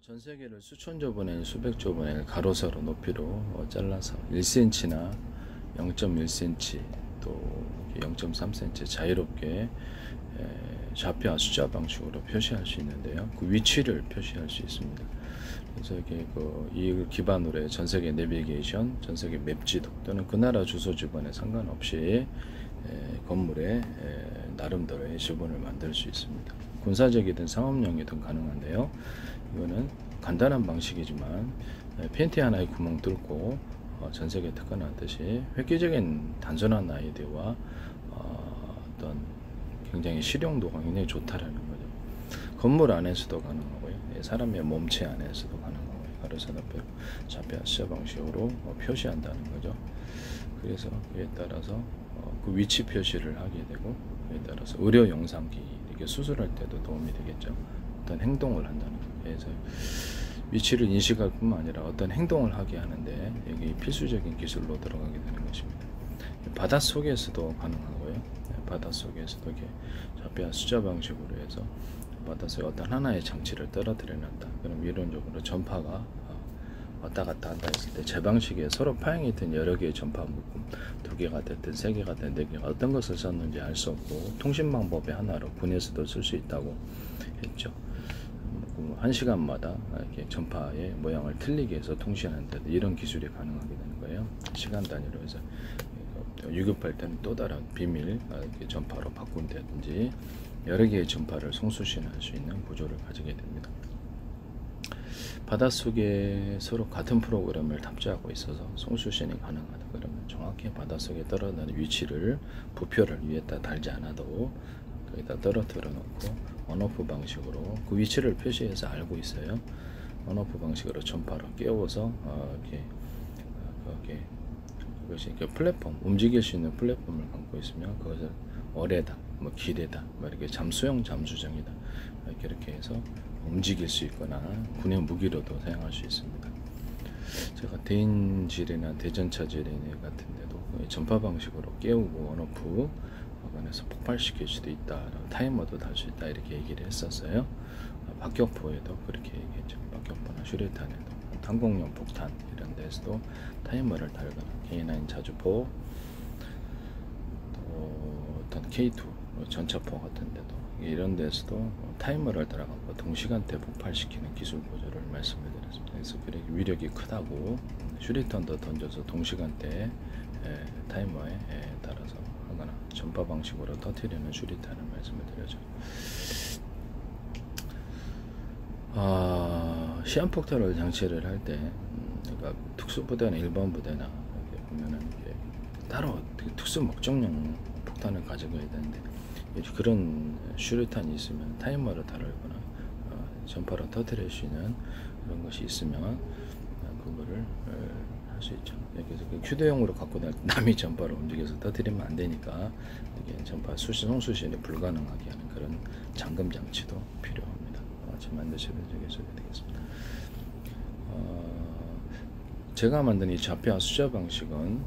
전 세계를 수천 조 분의 수백 조 분의 가로 세로 높이로 잘라서 1cm나 0.1cm 또 0.3cm 자유롭게 좌표와 숫자 방식으로 표시할 수 있는데요. 그 위치를 표시할 수 있습니다. 그래서 이게 이걸 기반으로 해 전 세계 내비게이션, 전 세계 맵 지도 또는 그 나라 주소 지번에 상관없이 건물에 나름대로의 지번을 만들 수 있습니다. 군사적이든 상업용이든 가능한데요. 이거는 간단한 방식이지만 팬티 하나에 구멍 뚫고 전 세계에 특허나듯이 획기적인 단순한 아이디어와 어떤 굉장히 실용도가 굉장히 좋다라는 거죠. 건물 안에서도 가능하고요. 사람의 몸체 안에서도 가능하고요. 가로세로 좌표 숫자 방식으로 표시한다는 거죠. 그래서 그에 따라서 그 위치 표시를 하게 되고, 그에 따라서 의료 영상기 이렇게 수술할 때도 도움이 되겠죠. 어떤 행동을 한다는 거예요. 그래서 위치를 인식할 뿐만 아니라 어떤 행동을 하게 하는데 여기 필수적인 기술로 들어가게 되는 것입니다. 바닷속에서도 가능하고요. 바닷속에서도 이렇게 좌표 숫자 방식으로 해서 바닷속에 어떤 하나의 장치를 떨어뜨려 놨다. 그럼 이론적으로 전파가 왔다 갔다 한다 했을 때 제 방식에 서로 파형이 된 여러 개의 전파 묶음, 2개가 됐든 3개가 됐든 4개가 어떤 것을 썼는지 알 수 없고 통신 방법의 하나로 군에서도 쓸 수 있다고 했죠. 1시간마다 이렇게 전파의 모양을 틀리게 해서 통신하는데도 이런 기술이 가능하게 되는 거예요. 시간 단위로 해서 유급할 때는 또 다른 비밀 이렇게 전파로 바꾼다든지 여러 개의 전파를 송수신할 수 있는 구조를 가지게 됩니다. 바닷속에 서로 같은 프로그램을 탑재하고 있어서 송수신이 가능하다. 그러면 정확히 바닷속에 떨어지는 위치를 부표를 위에다 달지 않아도 거기다 떨어뜨려 놓고 온오프 방식으로 그 위치를 표시해서 알고 있어요. 온오프 방식으로 전파로 깨워서 그것이 이렇게 플랫폼, 움직일 수 있는 플랫폼을 갖고 있으면 그것을 어뢰다, 뭐 기뢰다, 뭐 이렇게 잠수용 잠수정이다 이렇게 해서 움직일 수 있거나 군의 무기로도 사용할 수 있습니다. 제가 대인지뢰나 대전차 지뢰 같은 데도 전파 방식으로 깨우고 온오프 안에서 폭발시킬 수도 있다, 타이머도 달 수 있다 이렇게 얘기를 했었어요. 박격포에도 그렇게 얘기했죠. 박격포나 슈레탄에도, 항공용 폭탄 이런 데서도 타이머를 달거나 K9 자주포, 또 어떤 K2 전차포 같은 데도 이런 데서도 타이머를 달아갖고 동시간대 폭발시키는 기술 구조를 말씀을 드렸습니다. 그래서 그렇게 위력이 크다고 슈리턴도 던져서 동시간대 타이머에 따라서 하거나 전파 방식으로 터뜨리는 슈리탄을 말씀을 드렸죠. 시한폭탄을 장치를 할 때 그러니까 특수부대나 일반 부대나 이렇게 보면은 이게 따로 특수 목적용 폭탄을 가져가야 되는데 그런 슈리탄이 있으면 타이머를 다루거나 전파로 터뜨릴 수 있는 그런 것이 있으면 그거를 할 수 있죠. 여기서 휴대용으로 갖고 남이 전파를 움직여서 터뜨리면 안 되니까 이게 전파 송수신이 불가능하게 하는 그런 잠금 장치도 필요합니다. 지금 만드시면 소개되겠습니다. 제가 만든 이 좌표와 숫자 방식은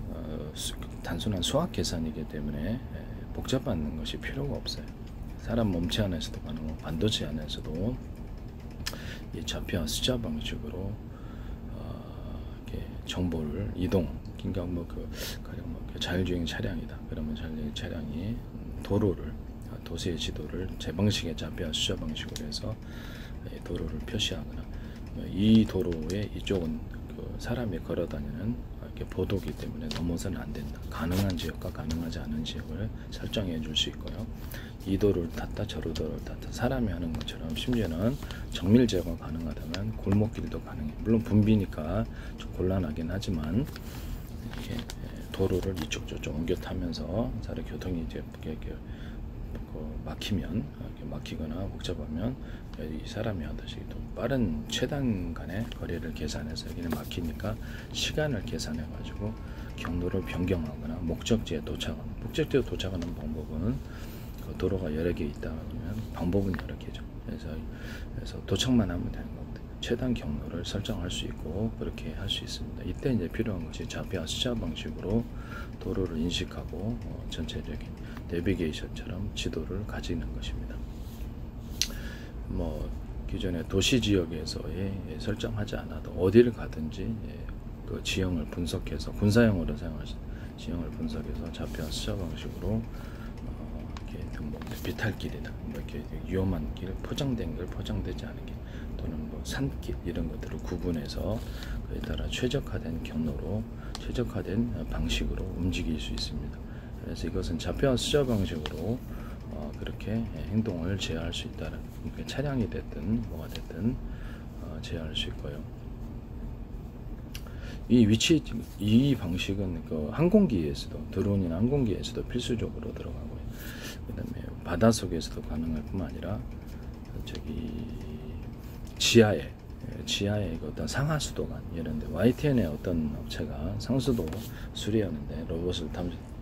단순한 수학 계산이기 때문에 복잡한 것이 필요가 없어요. 사람 몸체 안에서도 가능하고 반도체 안에서도 이 좌표와 숫자 방식으로 이렇게 정보를 이동, 그러니까 가령 자율주행 차량이다. 그러면 자율주행 차량이 도시의 지도를 제 방식의 좌표와 숫자 방식으로 해서 도로를 표시하거나, 이 도로의 이쪽은 사람이 걸어다니는 이렇게 보도기 때문에 넘어서는 안 된다. 가능한 지역과 가능하지 않은 지역을 설정해 줄 수 있고요. 이 도로를 탔다, 저 도로를 탔다, 사람이 하는 것처럼 심지어는 정밀 제어가 가능하다면 골목길도 가능해. 물론 분비니까 좀 곤란하긴 하지만 이렇게 도로를 이쪽 저쪽 옮겨 타면서 사람 교통이 이제 이렇게 막히면, 이렇게 막히거나 복잡하면 이 사람이 하듯이 또 빠른 최단 간의 거리를 계산해서 여기는 막히니까 시간을 계산해 가지고 경로를 변경하거나 목적지에 도착하는 방법은 도로가 여러 개 있다 그러면 방법은 여러 개죠. 그래서 도착만 하면 되는 겁니다. 최단 경로를 설정할 수 있고 그렇게 할 수 있습니다. 이때 이제 필요한 것이 좌표와 숫자 방식으로 도로를 인식하고 전체적인 내비게이션처럼 지도를 가지는 것입니다. 기존의 도시 지역에서의 설정하지 않아도 어디를 가든지 그 지형을 분석해서 군사용으로 사용할 지형을 분석해서 좌표와 수자 방식으로 이렇게 뭐 비탈길이나 뭐 이렇게 위험한 길, 포장된 길, 포장되지 않은 길 또는 뭐 산길 이런 것들을 구분해서 그에 따라 최적화된 경로로 최적화된 방식으로 움직일 수 있습니다. 그래서 이것은 좌표와 수자 방식으로 그렇게 행동을 제어할 수 있다는, 차량이 됐든 뭐가 됐든 제어할 수 있고요. 이 방식은 그 항공기에서도, 드론이나 항공기에서도 필수적으로 들어가고요. 그 다음에 바닷속에서도 가능할 뿐만 아니라 저기 지하에 어떤 상하수도관 이런데 YTN의 어떤 업체가 상수도 수리하는데 로봇을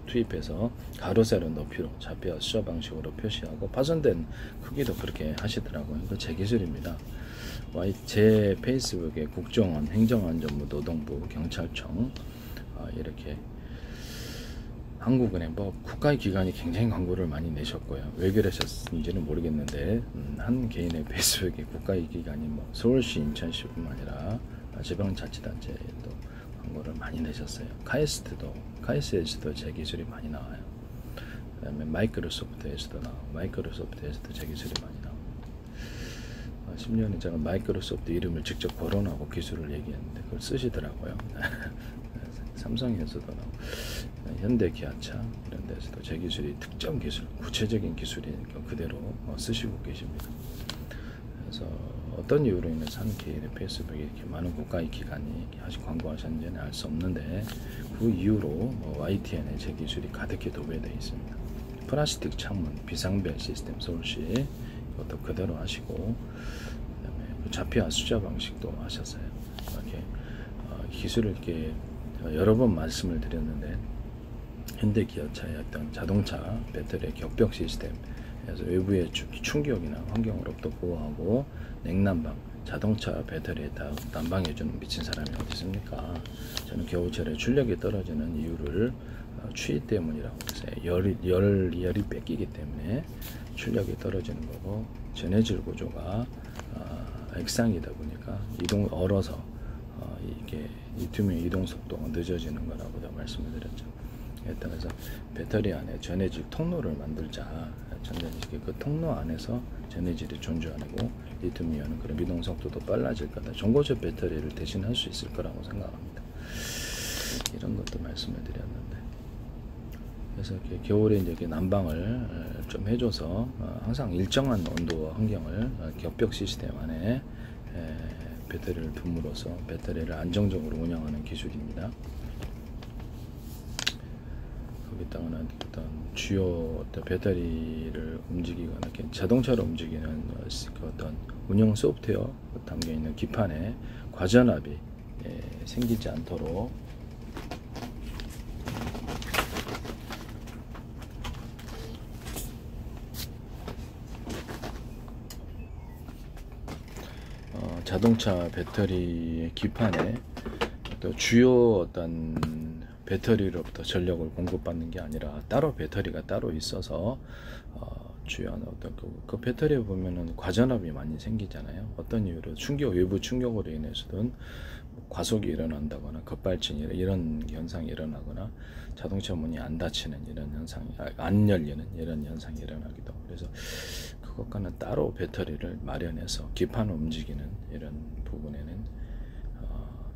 투입해서 가로 세로 높이로 좌표와 수자 방식으로 표시하고 파손된 크기도 그렇게 하시더라고요. 이거 제 기술입니다. 제 페이스북에 국정원, 행정안전부, 노동부, 경찰청 이렇게 한국은행 뭐 국가의 기관이 굉장히 광고를 많이 내셨고요. 왜 그러셨는지는 모르겠는데 한 개인의 페이스북에 국가의 기관이 뭐 서울시, 인천시뿐만 아니라 지방자치단체도 광고를 많이 내셨어요. 카이스트에서도 제 기술이 많이 나와요. 그 다음에 마이크로소프트에서도 제 기술이 많이 나와요. 심지어는 제가 마이크로소프트 이름을 직접 거론하고 기술을 얘기했는데 그걸 쓰시더라고요. 삼성에서도 나오고 현대 기아차 이런 데서도 제 기술이 특정 기술, 구체적인 기술이니까 그대로 쓰시고 계십니다. 그래서 어떤 이유로 인해서 한 개인의 페이스북에 이렇게 많은 국가의 기관이 아직 광고하셨는지는 알 수 없는데 그 이후로 YTN에 제 기술이 가득히 도배되어 있습니다. 플라스틱 창문, 비상벨 시스템 서울시 이것도 그대로 하시고, 그다음에 좌표와 수자 방식도 하셨어요. 이렇게 기술을 이렇게 여러 번 말씀을 드렸는데 현대 기아차의 어떤 자동차 배터리의 격벽 시스템, 그래서 외부의 충격이나 환경으로부터 보호하고 냉난방, 자동차 배터리에 다 난방해주는 미친 사람이 어디 있습니까? 저는 겨울철에 출력이 떨어지는 이유를 추위 때문이라고 해서 열이 뺏기기 때문에 출력이 떨어지는 거고, 전해질 구조가 액상이다 보니까 얼어서 이게 리튬의 이동 속도가 늦어지는 거라고 말씀을 드렸죠. 따라서 배터리 안에 전해질 통로를 만들자. 전해질 그 통로 안에서 전해질이 존재하고 리튬이온은 그런 이동 속도도 빨라질 거다. 전고체 배터리를 대신할 수 있을 거라고 생각합니다. 이런 것도 말씀을 드렸는데, 그래서 이렇게 겨울에 이제 난방을 좀 해줘서 항상 일정한 온도와 환경을 격벽 시스템 안에 배터리를 둠으로써 배터리를 안정적으로 운영하는 기술입니다. 거기다가는 어떤 주요 배터리를 움직이거나 이렇게 자동차로 움직이는 어떤 운영 소프트웨어 담겨 있는 기판에 과전압이 생기지 않도록 자동차 배터리 기판에 또 주요 어떤 배터리로부터 전력을 공급받는 게 아니라 따로 배터리가 따로 있어서 주요한 어떤 그 배터리에 보면은 과전압이 많이 생기잖아요. 어떤 이유로 외부 충격으로 인해서든 과속이 일어난다거나 급발진 이런 현상이 일어나거나 자동차 문이 안 닫히는 이런 현상이 안 열리는 이런 현상이 일어나기도 하고, 그래서 그것과는 따로 배터리를 마련해서 기판을 움직이는 이런 부분에는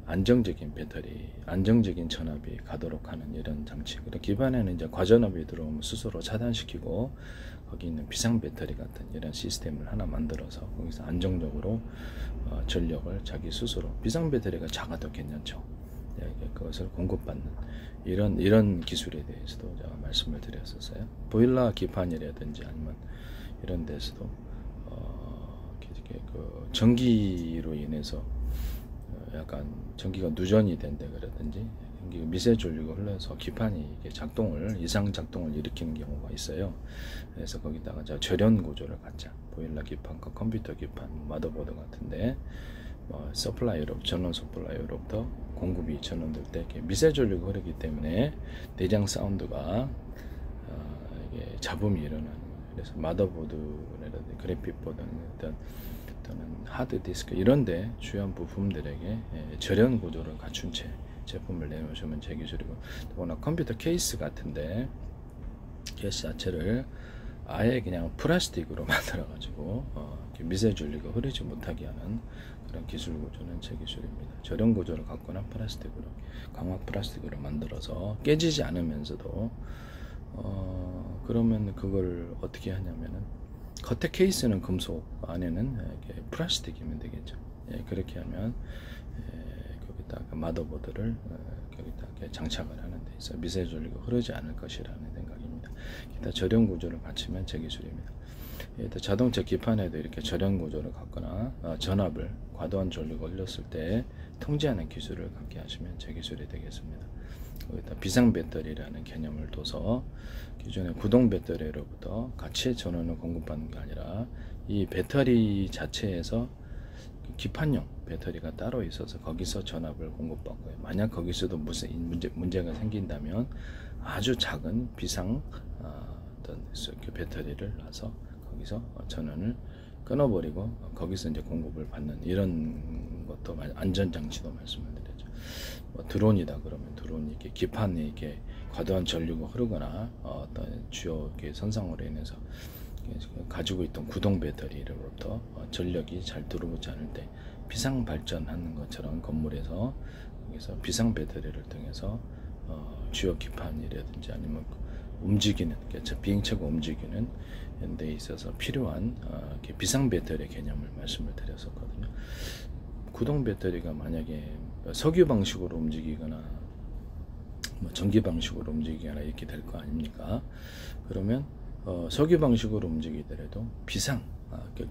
안정적인 배터리, 안정적인 전압이 가도록 하는 이런 장치. 그리고 기반에는 이제 과전압이 들어오면 스스로 차단시키고 거기 있는 비상 배터리 같은 이런 시스템을 하나 만들어서 거기서 안정적으로 전력을 자기 스스로, 비상 배터리가 작아도 괜찮죠. 그것을 공급받는 이런 기술에 대해서도 제가 말씀을 드렸었어요. 보일러 기판이라든지 아니면 이런 데서도 그 전기로 인해서 약간 전기가 누전이 된다 그러든지 미세 전류가 흘러서 기판이 이상 작동을 일으키는 경우가 있어요. 그래서 거기다가 절연 구조를 갖자. 보일러 기판과 컴퓨터 기판, 마더보드 같은데 전원 서플라이어로부터 공급이 전원될 때 이렇게 미세 전류가 흐르기 때문에 내장 사운드가 이게 잡음이 일어나는 거예요. 그래서 마더보드라든지 그래픽보드는 일단 또는 하드디스크 이런데 주요한 부품들에게 절연 구조를 갖춘 채 제품을 내놓으시면 제 기술이고, 또나 컴퓨터 케이스 같은데 케이스 자체를 아예 그냥 플라스틱으로 만들어 가지고 미세 전류가 흐르지 못하게 하는 그런 기술 구조는 제 기술입니다. 절연 구조를 갖거나 플라스틱으로, 광학 플라스틱으로 만들어서 깨지지 않으면서도 그러면 그걸 어떻게 하냐면은 겉에 케이스는 금속, 안에는 이렇게 플라스틱이면 되겠죠. 예, 그렇게 하면 거기다가 마더보드를 거기다 장착을 하는 데 있어 미세 전류가 흐르지 않을 것이라는 생각입니다. 기타 절연 구조를 갖추면 제 기술입니다. 자동차 기판에도 이렇게 절연 구조를 갖거나 전압을 과도한 전류가 흘렸을 때 통제하는 기술을 갖게 하시면 제 기술이 되겠습니다. 거기다 비상 배터리라는 개념을 둬서 기존의 구동 배터리로부터 같이 전원을 공급받는 게 아니라 이 배터리 자체에서 기판용 배터리가 따로 있어서 거기서 전압을 공급받고요. 만약 거기서도 무슨 문제가 생긴다면 아주 작은 비상 어떤 배터리를 놔서 거기서 전원을 끊어버리고 거기서 이제 공급을 받는 이런 것도 안전장치도 말씀을 드렸죠. 뭐 드론이다 그러면 드론이 이렇게 기판에 이렇게 과도한 전류가 흐르거나 어떤 주요 선상으로 인해서 가지고 있던 구동 배터리로부터 전력이 잘 들어오지 않을 때 비상 발전하는 것처럼 건물에서 여기서 비상 배터리를 통해서 주요 기판이라든지 아니면 움직이는 비행체가 움직이는 데 있어서 필요한 비상 배터리 개념을 말씀을 드렸었거든요. 구동 배터리가 만약에 석유 방식으로 움직이거나 뭐 전기 방식으로 움직이거나 이렇게 될 거 아닙니까? 그러면 석유 방식으로 움직이더라도 비상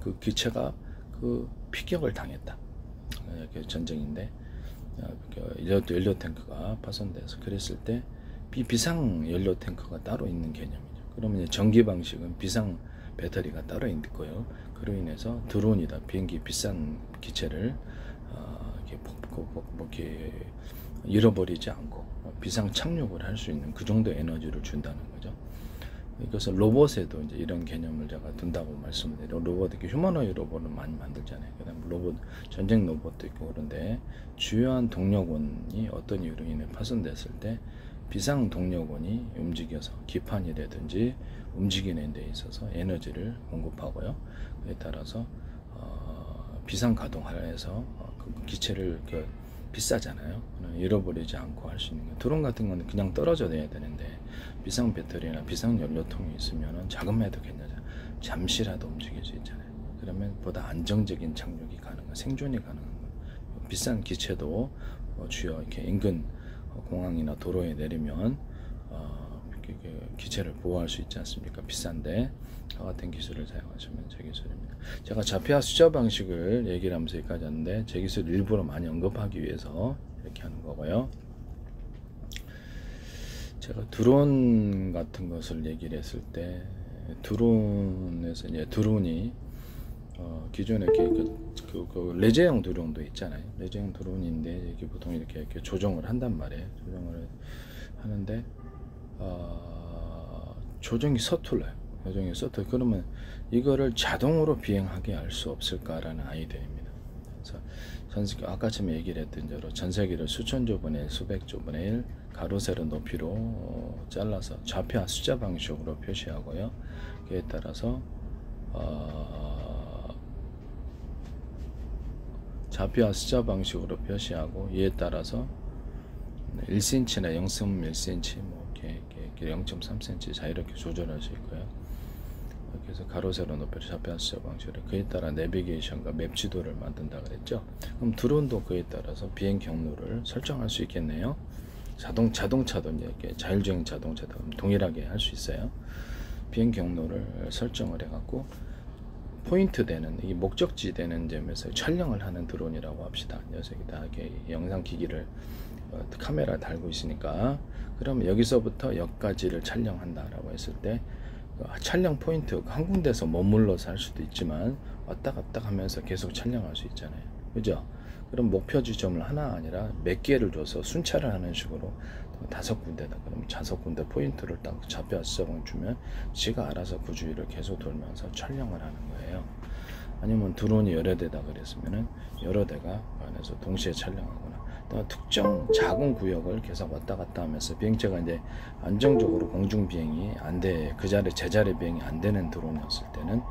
그 기체가 그 피격을 당했다. 전쟁인데 연료 탱크가 파손돼서 그랬을 때 비상 연료 탱크가 따로 있는 개념이죠. 그러면 전기 방식은 비상 배터리가 따로 있고요. 그로 인해서 드론이다 비행기 비싼 기체를 이렇게 잃어버리지 않고 비상 착륙을 할 수 있는 그 정도 에너지를 준다는 거죠. 그래서 로봇에도 이제 이런 개념을 제가 둔다고 말씀을 드려요. 로봇, 이렇게 휴머노이드 로봇을 많이 만들잖아요. 그다음 로봇, 전쟁 로봇도 있고 그런데 주요한 동력원이 어떤 이유로 인해 파손됐을 때 비상 동력원이 움직여서 기판이라든지 움직이는 데 있어서 에너지를 공급하고요. 그에 따라서 비상 가동하여서 그 기체를 비싸잖아요. 잃어버리지 않고 할 수 있는 거. 드론 같은 거는 그냥 떨어져 내야 되는데 비상 배터리나 비상 연료통이 있으면은 자금에도 괜찮아요. 잠시라도 움직일 수 있잖아요. 그러면 보다 안정적인 착륙이 가능한, 생존이 가능한 거. 비싼 기체도 주요 이렇게 인근 공항이나 도로에 내리면 기체를 보호할 수 있지 않습니까? 비싼데 같은 기술을 사용하시면 제 기술입니다. 제가 좌표와 숫자 방식을 얘기를 하면서 여기까지 왔는데 제 기술을 일부러 많이 언급하기 위해서 이렇게 하는 거고요. 제가 드론 같은 것을 얘기를 했을 때 드론에서 이제 드론이 기존에 그 레제형 드론도 있잖아요. 레제형 드론인데 이게 보통 이렇게 조정을 한단 말이에요. 조정을 하는데 조정이 서툴러요. 조정이 서툴. 그러면 이거를 자동으로 비행하게 할 수 없을까라는 아이디어입니다. 그래서 아까처럼 얘기를 했던 대로 전세기를 수천조 분의 1, 수백조 분의 1 가로 세로 높이로 잘라서 좌표와 숫자 방식으로 표시하고요. 그에 따라서 좌표와 숫자 방식으로 표시하고 이에 따라서 1cm나 0.1cm 뭐 이렇게 0.3cm 자유롭게 조절할 수 있고요. 그래서 가로 세로 높이를 좌표와 숫자 방식으로 그에 따라 내비게이션과 맵 지도를 만든다 그랬죠. 그럼 드론도 그에 따라서 비행 경로를 설정할 수 있겠네요. 자동차도 이렇게 자율주행 자동차도 동일하게 할 수 있어요. 비행 경로를 설정을 해갖고 포인트 되는 이 목적지 되는 점에서 촬영을 하는 드론이라고 합시다. 녀석이 다 이렇게 영상 기기를 카메라 달고 있으니까 그럼 여기서부터 여기까지를 촬영한다라고 했을 때 촬영 포인트 한 군데서 머물러서 할 수도 있지만 왔다 갔다 하면서 계속 촬영할 수 있잖아요. 그죠? 그럼 목표 지점을 하나 아니라 몇 개를 줘서 순찰을 하는 식으로 5군데다 그럼 5군데 포인트를 딱 좌표 수정을 주면 지가 알아서 그 주위를 계속 돌면서 촬영을 하는 거예요. 아니면 드론이 여러 대다 그랬으면은 여러 대가 안에서 동시에 촬영하거나, 또 특정 작은 구역을 계속 왔다 갔다 하면서 비행체가 이제 안정적으로 공중 비행이 안 돼, 그 자리 제자리 비행이 안 되는 드론이었을 때는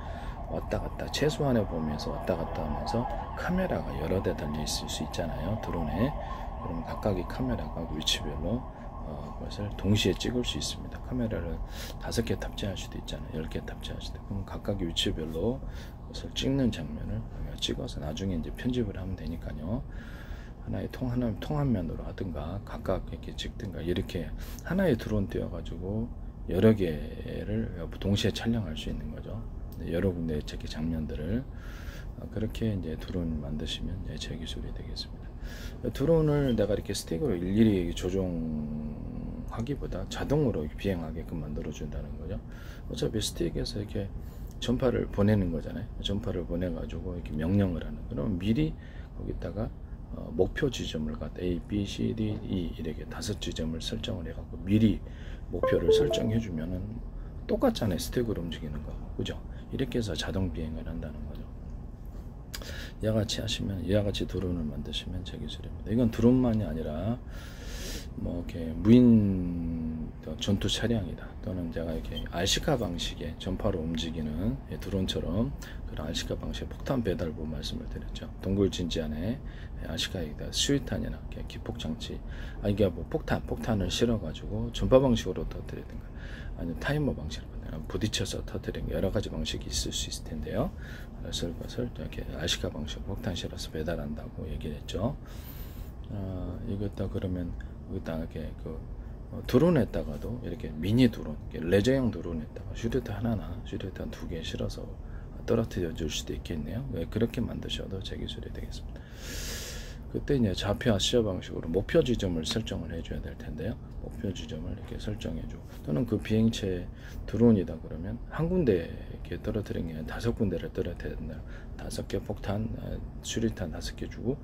왔다 갔다 최소한의 범위에서 왔다 갔다 하면서 카메라가 여러 대 달려 있을 수 있잖아요, 드론에. 그럼 각각의 카메라가 위치별로 그것을 동시에 찍을 수 있습니다. 카메라를 5개 탑재할 수도 있잖아요, 10개 탑재할 수도 있고. 그럼 각각의 위치별로 그것을 찍는 장면을 찍어서 나중에 이제 편집을 하면 되니까요. 하나의 통화면으로 하든가 각각 이렇게 찍든가, 이렇게 하나의 드론 띄워가지고 여러 개를 동시에 촬영할 수 있는 거죠. 여러 군데의 이렇게 장면들을 그렇게 이제 드론 만드시면 제 기술이 되겠습니다. 드론을 내가 이렇게 스틱으로 일일이 조종하기보다 자동으로 비행하게끔 만들어 준다는 거죠. 어차피 스틱에서 이렇게 전파를 보내는 거잖아요. 전파를 보내 가지고 이렇게 명령을 하는. 그러면 미리 거기다가 목표 지점을 갖다 A, B, C, D, E 이렇게 5지점을 설정을 해갖고 미리 목표를 설정해 주면은 똑같잖아요, 스틱으로 움직이는 거, 그죠? 이렇게 해서 자동 비행을 한다는 거죠. 이와 같이 하시면, 이와 같이 드론을 만드시면 제 기술입니다. 이건 드론만이 아니라 뭐 이렇게 무인 전투 차량이다, 또는 제가 이렇게 RC카 방식의 전파로 움직이는 드론처럼 그런 RC카 방식의 폭탄 배달부 말씀을 드렸죠. 동굴 진지 안에 RC카에다 수위탄이나 기폭 장치, 이게 뭐 폭탄을 실어 가지고 전파 방식으로 터뜨리든가, 아니면 타이머 방식으로 부딪혀서 터뜨리는 여러 가지 방식이 있을 수 있을 텐데요. 그래서 그것을 이렇게 RC카 방식 폭탄 실어서 배달한다고 얘기를 했죠. 이것도 그러면 여기다 이렇게 드론에다가도 이렇게 미니 드론, 레저용 드론에다가 슈리탄 하나나 슈리탄 2개 실어서 떨어뜨려 줄 수도 있겠네요. 그렇게 만드셔도 제 기술이 되겠습니다. 그때 이제 좌표와 시야 방식으로 목표 지점을 설정을 해줘야 될 텐데요. 목표 지점을 이렇게 설정해주고, 또는 그 비행체 드론이다 그러면 한 군데 이렇게 떨어뜨리는 게 아니라 5군데를 떨어뜨려야 된다. 5개 폭탄, 수리탄 5개 주고,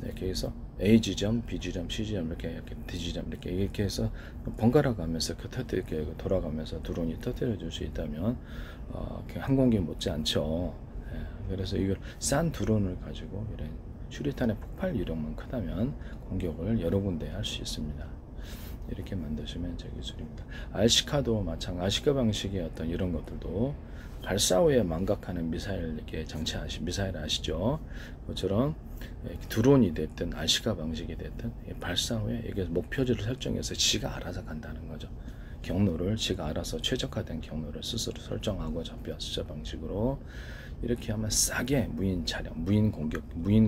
이렇게 해서 A 지점, B 지점, C 지점, 이렇게 D 지점 이렇게 해서 번갈아 가면서 이렇게 돌아가면서 드론이 터뜨려 줄 수 있다면 항공기 못지 않죠. 그래서 이걸 싼 드론을 가지고 이런 수리탄의 폭발 위력만 크다면 공격을 여러 군데 할 수 있습니다. 이렇게 만드시면 제 기술입니다. RC카도 마찬가지, RC카 방식의 어떤 이런 것들도 발사 후에 망각하는 미사일 이렇게 미사일 아시죠? 그처럼 드론이 됐든 RC카 방식이 됐든 발사 후에 이게 목표지를 설정해서 지가 알아서 간다는 거죠. 경로를 지가 알아서 최적화된 경로를 스스로 설정하고 좌표 방식으로 이렇게 하면 싸게 무인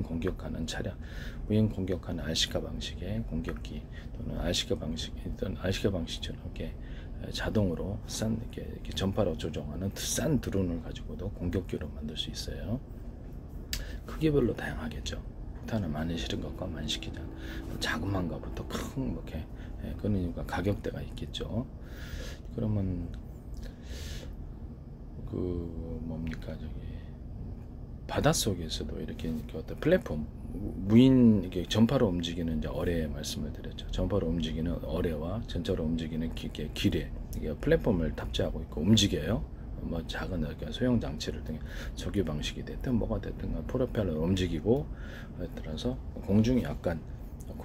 공격하는 차량, 무인 공격하는 RC카 방식의 공격기, 또는 RC카 방식처럼 이렇게 자동으로 이렇게 전파로 조종하는 싼 드론을 가지고도 공격기로 만들 수 있어요. 크기별로 다양하겠죠. 폭탄을 많이 실은 것과 많이 시키지 않은 자그마한 것부터 큰 이렇게, 그러니까 가격대가 있겠죠. 그러면 바닷속에서도 이렇게 어떤 플랫폼, 무인 이게 전파로 움직이는 이제 어뢰 말씀을 드렸죠. 전파로 움직이는 어뢰와 전차로 움직이는 기뢰, 이게 플랫폼을 탑재하고 있고 움직여요. 뭐 작은 소형 장치를 등에 석유 방식이 됐든 뭐가 됐든 프로펠러를 움직이고, 따라서 공중이 약간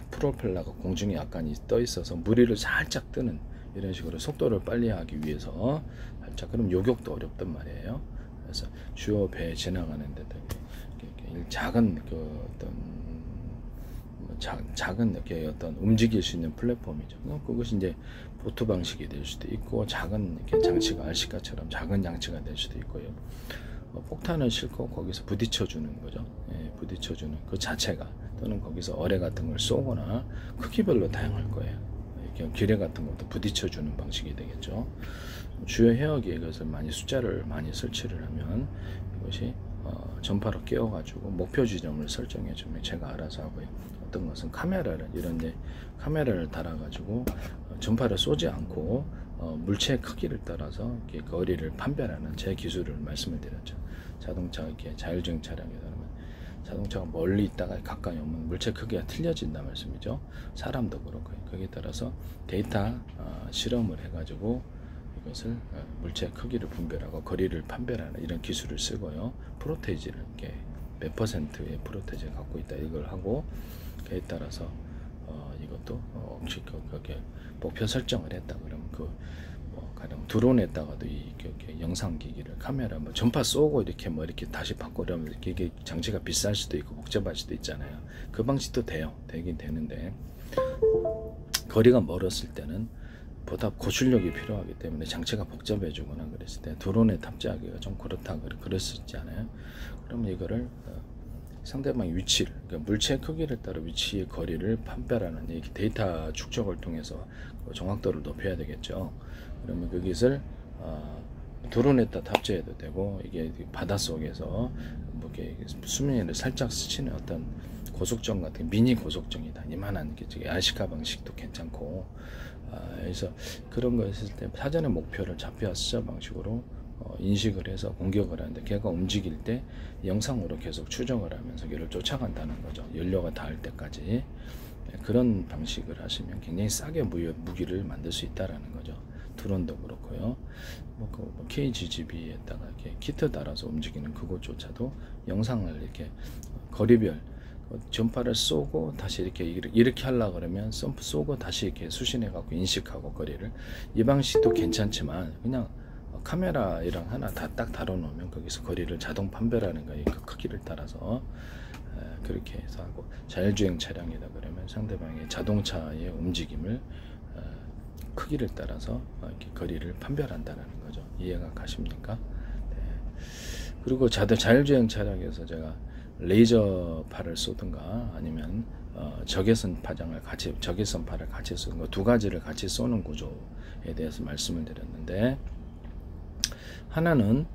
프로펠러가 공중에 약간 떠 있어서 무리를 살짝 뜨는 이런 식으로 속도를 빨리 하기 위해서 살짝, 그럼 요격도 어렵단 말이에요. 그래서 주요 배에 지나가는데 작은 작은 이렇게 어떤 움직일 수 있는 플랫폼이죠. 그것이 이제 보트 방식이 될 수도 있고, 작은 이렇게 장치가 RC카처럼 작은 장치가 될 수도 있고요. 폭탄을 싣고 거기서 부딪혀주는 거죠. 부딪혀주는 그 자체가, 또는 거기서 어뢰 같은 걸 쏘거나, 크기별로 다양할 거예요. 이렇게 기뢰 같은 것도 부딪혀주는 방식이 되겠죠. 주요 해역에 이것을 숫자를 많이 설치를 하면 이것이 전파로 깨워가지고 목표 지점을 설정해주면 제가 알아서 하고요. 어떤 것은 카메라를 달아가지고 전파를 쏘지 않고 물체의 크기를 따라서 이렇게 거리를 판별하는 제 기술을 말씀을 드렸죠. 자동차 이렇게 자율주행 차량이라면 자동차가 멀리 있다가 가까이 오면 물체 크기가 틀려진다 말씀이죠. 사람도 그렇고요. 거기에 따라서 데이터 실험을 해가지고 이것을 물체 크기를 분별하고 거리를 판별하는 이런 기술을 쓰고요. 프로테이지를 이렇게 몇 %의 프로테이지를 갖고 있다 이걸 하고, 그에 따라서 이것도 거기에 목표 설정을 했다 그러면 가령 드론에다가도 이렇게 영상 기기를 카메라 뭐 전파 쏘고 이렇게 뭐 이렇게 다시 바꾸려면 이게 장치가 비쌀 수도 있고 복잡할 수도 있잖아요. 그 방식도 되긴 되는데, 거리가 멀었을 때는 보다 고출력이 필요하기 때문에 장치가 복잡해지거나 그랬을 때 드론에 탑재하기가 좀 그렇다 그럴 수 있지 않아요. 그러면 이거를 상대방의 위치를, 그러니까 물체 크기를 따라 위치의 거리를 판별하는 이 데이터 축적을 통해서 정확도를 높여야 되겠죠. 그러면 그 기술 드론에다 탑재해도 되고, 이게 바닷속에서 뭐 이렇게 수면을 살짝 스치는 어떤 고속정 같은 미니 고속정이다, 이만한 게 RC카 방식도 괜찮고, 그래서 그런 거 했을 때 사전에 목표를 좌표와 숫자 방식으로 인식을 해서 공격을 하는데, 걔가 움직일 때 영상으로 계속 추적을 하면서 걔를 쫓아간다는 거죠. 연료가 닿을 때까지. 그런 방식을 하시면 굉장히 싸게 무기를 만들 수 있다라는 거죠. 드론도 그렇고요. KGGB에다가 이렇게 키트 달아서 움직이는 그것조차도 영상을 이렇게 거리별 전파를 쏘고 다시 이렇게 하려고 그러면 썸프 쏘고 다시 이렇게 수신해 갖고 인식하고 거리를, 이 방식도 괜찮지만 그냥 카메라랑 하나 다 딱 달아 놓으면 거기서 거리를 자동 판별하는 거예요. 그 크기를 따라서 그렇게 해서 하고, 자율주행 차량이다 그러면 상대방의 자동차의 움직임을 크기를 따라서 이렇게 거리를 판별한다는 거죠. 이해가 가십니까? 네. 그리고 자율주행 차량에서 제가 레이저파를 쏘든가 아니면 적외선 파를 같이 쏘는 거, 두 가지를 같이 쏘는 구조에 대해서 말씀을 드렸는데, 하나는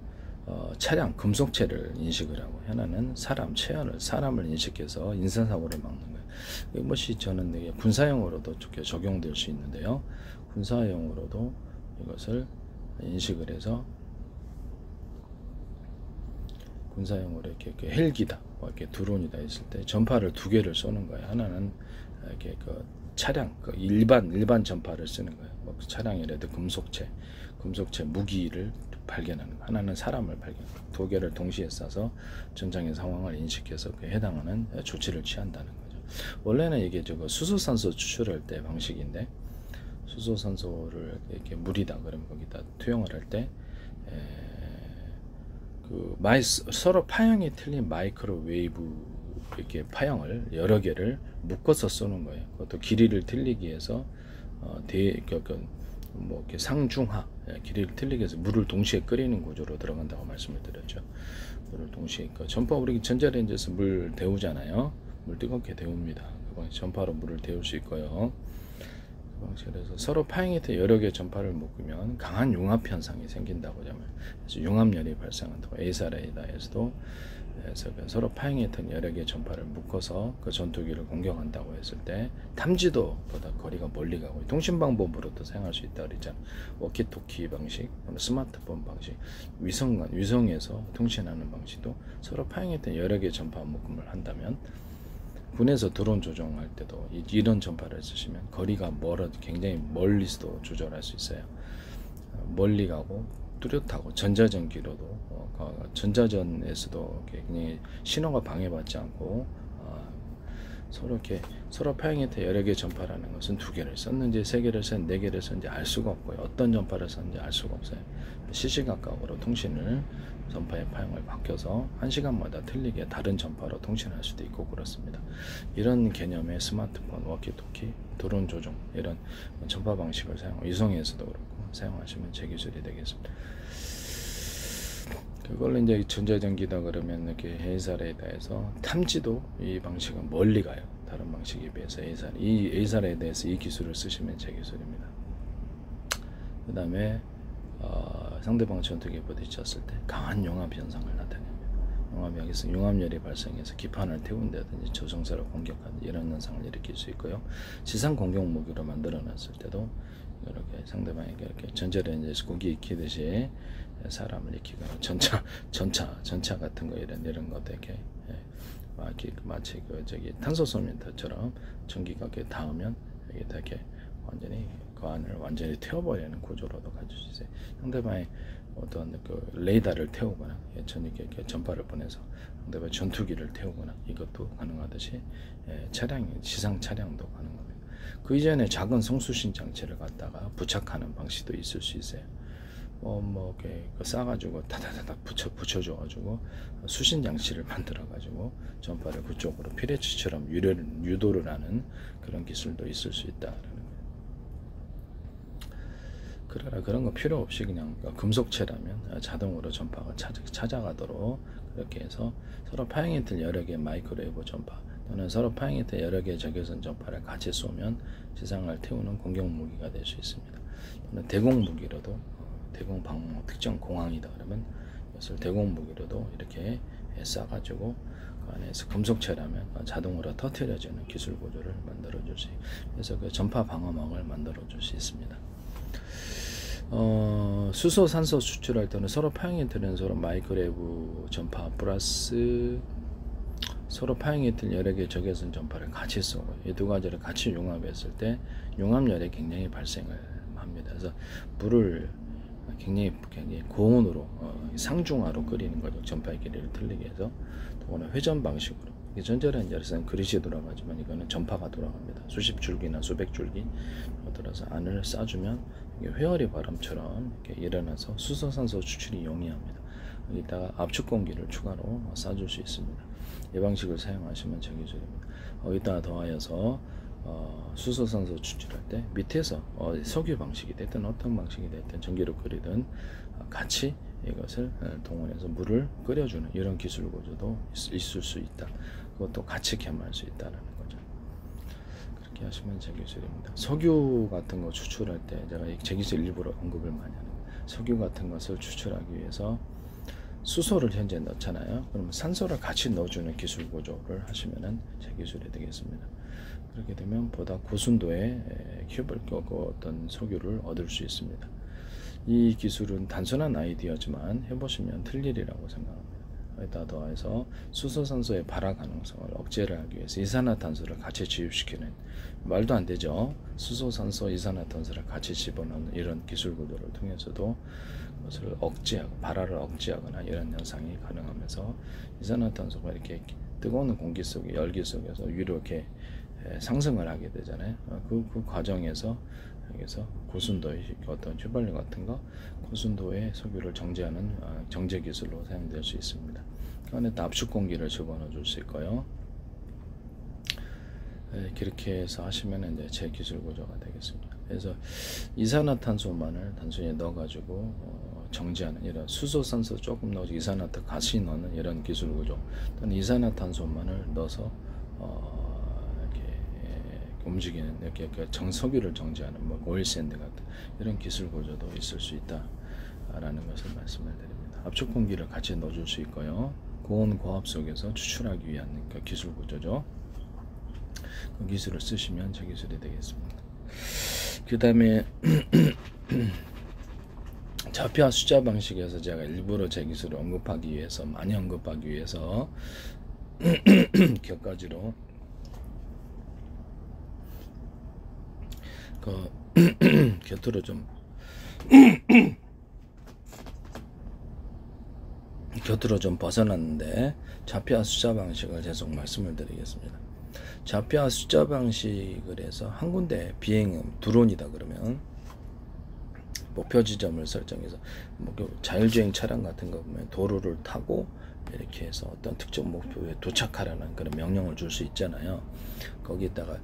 차량 금속체를 인식을 하고, 하나는 사람을 인식해서 인身사고를 막는 거예요. 이것이 저는 군사용으로도 적용될 수 있는데요. 군사용으로도 이것을 인식을 해서 군사용으로 이렇게 헬기다, 이렇게 드론이다 했을 때 전파를 두 개를 쏘는 거예요. 하나는 이렇게 차량, 일반 전파를 쓰는 거예요. 그 차량이라도 금속체 무기를 발견하는 거. 하나는 사람을 발견하는 거. 두 개를 동시에 쏴서 전장의 상황을 인식해서 그에 해당하는 조치를 취한다는 거죠. 원래는 이게 수소산소 추출할 때 방식인데, 수소산소를 이렇게 물이다 그러면 거기다 투영을 할 때 서로 파형이 틀린 마이크로웨이브 이렇게 파형을 여러 개를 묶어서 쏘는 거예요. 그것도 길이를 틀리기 위해서 이렇게 상중하, 길이를 틀리기 위해서 물을 동시에 끓이는 구조로 들어간다고 말씀을 드렸죠. 물을 동시에, 전파 우리 전자레인지에서 물 데우잖아요. 물 뜨겁게 데웁니다. 전파로 물을 데울 수 있고요. 그래서 서로 파형이 여러 개의 전파를 묶으면 강한 융합 현상이 생긴다고 하면, 그래서 융합열이 발생한다고. 에이사레이다에서도 서로 파형이 여러 개의 전파를 묶어서 그 전투기를 공격한다고 했을 때 탐지도보다 거리가 멀리 가고, 통신 방법으로도 사용할 수 있다 그랬잖아요. 워키토키 방식, 스마트폰 방식, 위성에서 통신하는 방식도 서로 파형이 여러 개의 전파 묶음을 한다면, 군에서 드론 조종할 때도 이런 전파를 쓰시면 거리가 굉장히 멀리서도 조절할 수 있어요. 멀리 가고 뚜렷하고, 전자전기로도 전자전에서도 굉장히 신호가 방해받지 않고, 서로 파형이 여러 개의 전파라는 것은 두 개를 썼는지 세 개를 썼는지 네 개를 썼는지 알 수가 없고요. 어떤 전파를 썼는지 알 수가 없어요. 시시각각으로 통신을, 전파의 파형을 바뀌어서 1시간마다 틀리게 다른 전파로 통신할 수도 있고 그렇습니다. 이런 개념의 스마트폰, 워키토키, 드론 조종, 이런 전파 방식을 위성에서도 그렇고 사용하시면 제 기술이 되겠습니다. 그걸 이제 전자전기다 그러면 이렇게 에이사레이다에서 탐지도, 이 방식은 멀리 가요. 다른 방식에 비해서 에이사레이다에서 이 기술을 쓰시면 제 기술입니다. 그 다음에 상대방 전투기에 부딪혔을 때 강한 융합 현상을 나타냅니다. 융합열이 발생해서 기판을 태운다든지 저승사를 공격하든지 이런 현상을 일으킬 수 있고요. 지상 공격 무기로 만들어 놨을 때도 이렇게 상대방에게 이렇게 전자레인지에서 고기 익히듯이 사람을 익히거나 전차 같은 거 이런 것도 이렇게 마치 탄소소멘트처럼 전기가 닿으면 이게 이렇게 완전히 그 안을 완전히 태워버리는 구조로도 가질 수 있어요. 상대방의 어떤 그 레이더를 태우거나 이렇게 전파를 보내서 상대방의 전투기를 태우거나 이것도 가능하듯이 지상 차량도 가능합니다. 그 이전에 작은 송수신 장치를 갖다가 부착하는 방식도 있을 수 있어요. 싸가지고 다다다다 붙여줘가지고 수신 장치를 만들어가지고 전파를 그쪽으로 피레츠처럼 유도를 하는 그런 기술도 있을 수 있다라는 거예요. 그러나 그런 거 필요 없이 그냥 금속체라면 자동으로 전파가 찾아가도록 그렇게 해서 서로 파형이 될 여러 개의 마이크로웨이브 전파 또는 서로 파형이 될 여러 개의 적외선 전파를 같이 쏘면 지상을 태우는 공격 무기가 될 수 있습니다. 또는 대공 무기로도 대공 방공 특정 공항이다 그러면 이것을 대공 무기로도 이렇게 쏴가지고 그 안에서 금속체라면 자동으로 터뜨려지는 기술 구조를 만들어 줄 수 있고 그래서 그 전파 방어막을 만들어 줄 수 있습니다. 수소 산소 수출할 때는 서로 파형이 되는 서로 마이크로웨이브 전파 플러스 서로 파형이 된 여러 개의 적외선 전파를 같이 쏘고 이 두 가지를 같이 융합했을 때 융합열이 굉장히 발생을 합니다. 그래서 물을 굉장히 고온으로 상중하로 끓이는 거죠. 전파의 길이를 틀리게 해서 또는 회전 방식으로 전자는 열선 그릇이 돌아가지만 이거는 전파가 돌아갑니다. 수십 줄기나 수백 줄기 들어서 안을 쏴주면 회오리 바람처럼 이렇게 일어나서 수소산소 추출이 용이합니다. 여기다가 압축 공기를 추가로 쏴줄 수 있습니다. 이 방식을 사용하시면 저 기술입니다. 여기다가 더하여서 수소산소 추출할 때 밑에서 석유 방식이 됐든 어떤 방식이 됐든 전기로 끓이든 같이 이것을 동원해서 물을 끓여주는 이런 기술 구조도 있을 수 있다. 그것도 같이 겸할 수 있다는 거죠. 그렇게 하시면 제 기술입니다. 석유 같은 거 추출할 때 제가 제 기술 일부러 언급을 많이 하는 거예요. 석유 같은 것을 추출하기 위해서 수소를 현재 넣잖아요. 그러면 산소를 같이 넣어주는 기술 구조를 하시면은 제 기술이 되겠습니다. 그렇게 되면 보다 고순도의 어떤 석유를 얻을 수 있습니다. 이 기술은 단순한 아이디어지만 해보시면 틀리리라고 생각합니다. 여기다 더해서 수소산소의 발화 가능성을 억제를 하기 위해서 이산화탄소를 같이 주입시키는 말도 안 되죠. 수소산소 이산화탄소를 같이 집어넣는 이런 기술 구조를 통해서도 그것을 억제하고 발화를 억제하거나 이런 현상이 가능하면서 이산화탄소가 이렇게 뜨거운 공기 속에 열기 속에서 위로 이렇게 상승을 하게 되잖아요. 그 과정에서 여기서 고순도의 어떤 휘발유 같은 거 고순도의 석유를 정제하는 정제 기술로 사용될 수 있습니다. 그 안에 압축 공기를 집어넣어 줄 수 있고요. 그렇게 해서 하시면 이제 제 기술 구조가 되겠습니다. 그래서 이산화탄소만을 단순히 넣어가지고 정제하는 이런 수소산소 조금 넣어서 이산화탄소 같이 넣는 이런 기술 구조 또는 이산화탄소만을 넣어서 움직이는 이렇게 정석유를 정제하는 오일샌드 같은 이런 기술 구조도 있을 수 있다라는 것을 말씀을 드립니다. 압축 공기를 같이 넣어줄 수 있고요. 고온 고압 속에서 추출하기 위한 그 기술 구조죠. 그 기술을 쓰시면 저 기술이 되겠습니다. 그 다음에 좌표와 숫자 방식에서 제가 일부러 제 기술을 언급하기 위해서 많이 언급하기 위해서 몇 가지로 곁으로 좀 벗어났는데 좌표와 숫자 방식을 계속 말씀을 드리겠습니다. 좌표와 숫자 방식을 해서 한 군데 드론이다 그러면 목표 지점을 설정해서 자율주행 차량 같은 거 보면 도로를 타고 이렇게 해서 어떤 특정 목표에 도착하라는 그런 명령을 줄 수 있잖아요. 거기에다가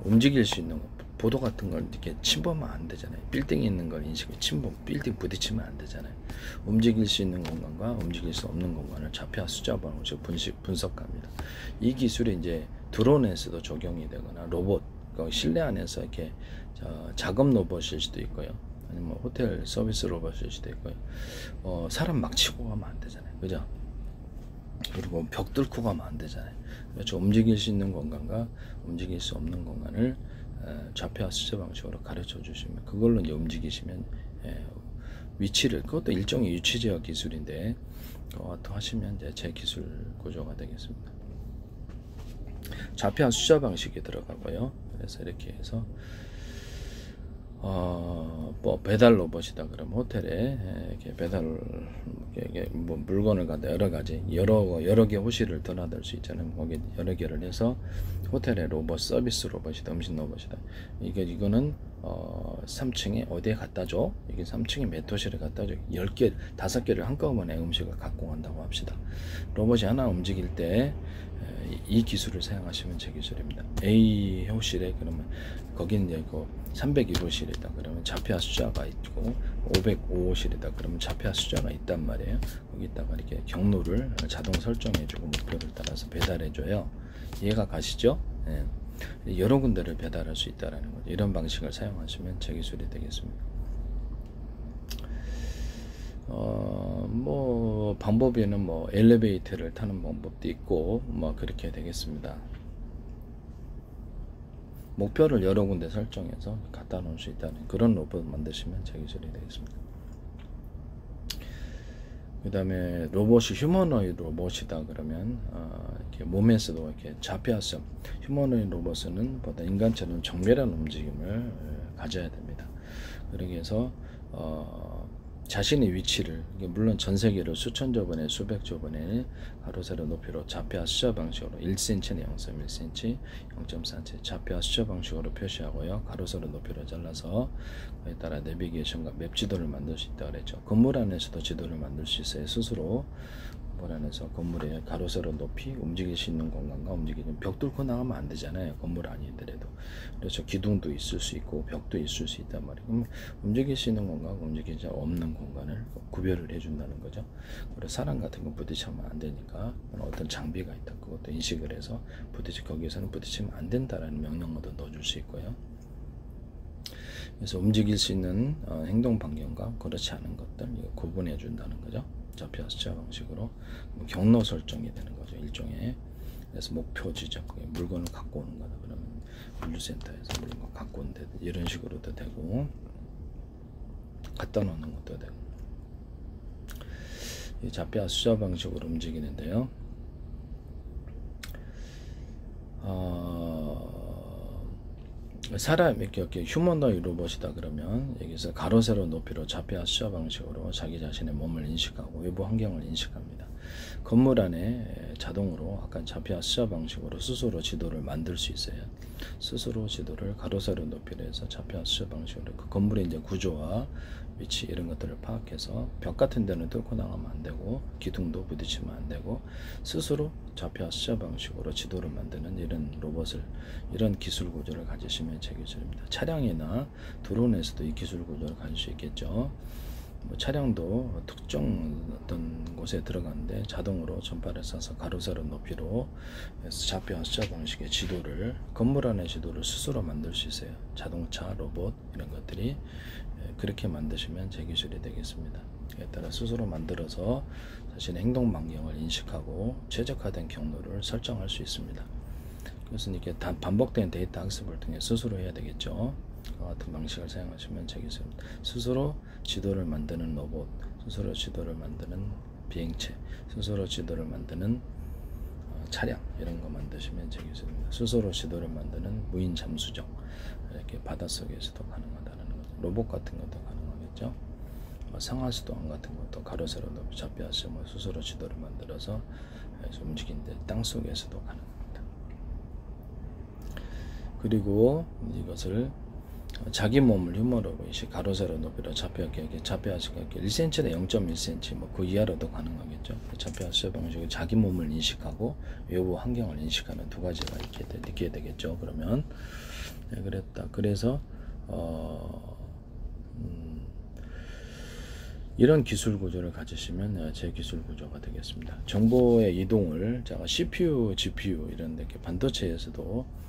움직일 수 있는 보도 같은 걸 이렇게 침범하면 안 되잖아요. 빌딩이 있는 걸 빌딩 부딪히면 안 되잖아요. 움직일 수 있는 공간과 움직일 수 없는 공간을 좌표와 숫자 방식으로 분석합니다. 이 기술이 이제 드론에서도 적용이 되거나 로봇, 실내 안에서 이렇게 작업 로봇일 수도 있고요. 아니면 호텔 서비스 로봇일 수도 있고요. 사람 막 치고 가면 안 되잖아요. 그죠? 그리고 벽 뚫고 가면 안 되잖아요. 그렇죠. 움직일 수 있는 공간과 움직일 수 없는 공간을 좌표와 숫자 방식으로 가르쳐 주시면 그걸로 이제 움직이시면 위치를 그것도 일종의 위치 제어 기술인데 그것도 하시면 이제 제 기술 구조가 되겠습니다. 좌표와 숫자 방식이 들어가고요. 그래서 이렇게 해서 뭐 배달 로봇이다 그러면 호텔에 이렇게 배달 이렇게 뭐 물건을 갖다 여러 가지 여러 개 호실을 드나들 수 있잖아요. 거기 여러 개를 해서 호텔의 로봇 서비스 로봇이다, 음식 로봇이다. 이거는 3층에 어디에 갖다 줘? 이게 3층에 몇 호실에 갖다 줘? 10개, 5개를 한꺼번에 음식을 갖고 간다고 합시다. 로봇이 하나 움직일 때 이 기술을 사용하시면 제 기술입니다. A 호실에 그러면 거기는 이제 그 302호실이다 그러면 좌표와 숫자가 있고 505호실이다 그러면 좌표와 숫자가 있단 말이에요. 거기다가 이렇게 경로를 자동 설정해주고 목표를 따라서 배달해줘요. 이해가 가시죠? 예. 여러 군데를 배달할 수 있다라는 거죠. 이런 방식을 사용하시면 제 기술이 되겠습니다. 뭐 방법에는 뭐 엘리베이터를 타는 방법도 있고 뭐 그렇게 되겠습니다. 목표를 여러 군데 설정해서 갖다 놓을 수 있다는 그런 로봇 만드시면 제 기술이 되겠습니다. 그 다음에 로봇이 휴머노이드 로봇이다 그러면 이렇게 몸에서도 이렇게 잡혀서 휴머노이드 로봇은 보다 인간처럼 정밀한 움직임을 가져야 됩니다. 그러기 위해서 자신의 위치를 물론 전 세계로 수천조 번에 수백조 번에 가로 세로 높이로 좌표와 숫자 방식으로 1cm는 0.1cm, 0.4cm 좌표와 숫자 방식으로 표시하고요. 가로 세로 높이로 잘라서 그에 따라 내비게이션과 맵 지도를 만들 수 있다고 그랬죠. 건물 안에서도 지도를 만들 수 있어요. 스스로 건물 안에서 건물의 가로 세로 높이 움직일 수 있는 공간과 움직이는 벽 뚫고 나가면 안 되잖아요. 건물 아니더라도. 그래서 기둥도 있을 수 있고 벽도 있을 수 있단 말이에요. 그럼 움직일 수 있는 공간과 움직이지 없는 공간을 구별을 해준다는 거죠. 그래서 사람 같은 거 부딪히면 안 되니까 어떤 장비가 있다. 그것도 인식을 해서 거기에서는 부딪히면 안 된다라는 명령어도 넣어줄 수 있고요. 그래서 움직일 수 있는 행동 반경과 그렇지 않은 것들 구분해 준다는 거죠. 좌표 숫자 방식으로 경로 설정이 되는 거죠. 일종의. 그래서 목표 지적, 물건을 갖고 오는 거다. 그러면 물류센터에서 물건 갖고 온데 이런 식으로도 되고 갖다 놓는 것도 되고 이 좌표 숫자 방식으로 움직이는데요. 사람 이렇게 휴머노이드 로봇이다 그러면 여기서 가로 세로 높이로 좌표와 숫자 방식으로 자기 자신의 몸을 인식하고 외부 환경을 인식합니다. 건물 안에 자동으로 아까 좌표와 숫자 방식으로 스스로 지도를 만들 수 있어요. 스스로 지도를 가로 세로 높이로 해서 좌표와 숫자 방식으로 그 건물의 이제 구조와 위치 이런 것들을 파악해서 벽 같은 데는 뚫고 나가면 안 되고 기둥도 부딪히면 안 되고 스스로 좌표와 숫자 방식으로 지도를 만드는 이런 로봇을 이런 기술 구조를 가지시면 제 기술입니다. 차량이나 드론에서도 이 기술 구조를 가질 수 있겠죠. 뭐 차량도 특정 어떤 곳에 들어가는데 자동으로 전파를 쏴서 가로 세로 높이로 좌표와 숫자 방식의 지도를 건물 안의 지도를 스스로 만들 수 있어요. 자동차, 로봇 이런 것들이 그렇게 만드시면 제 기술이 되겠습니다. 그에 따라 스스로 만들어서 자신의 행동 반경을 인식하고 최적화된 경로를 설정할 수 있습니다. 그것은 이렇게 반복된 데이터 학습을 통해 스스로 해야 되겠죠. 같은 방식을 사용하시면 제 기술입니다. 스스로 지도를 만드는 로봇, 스스로 지도를 만드는 비행체, 스스로 지도를 만드는 차량 이런 거 만드시면 제 기술입니다. 스스로 지도를 만드는 무인 잠수정 이렇게 바닷속에서도 가능하다는 거죠. 로봇 같은 것도 가능하겠죠. 상하수도원 같은 것도 가로 세로 높이 좌표하셔 스스로 지도를 만들어서 움직이는데 땅 속에서도 가능합니다. 그리고 이것을 자기 몸을 휴머로고 가로 세로 높이로 좌표하시고 1cm나 0.1cm 뭐 그 이하로도 가능하겠죠. 좌표하시 방식으로 자기 몸을 인식하고 외부 환경을 인식하는 두 가지가 있게 되겠죠. 그러면 그랬다. 그래서 이런 기술 구조를 가지시면 제 기술 구조가 되겠습니다. 정보의 이동을 제가 CPU, GPU 이런 데 반도체에서도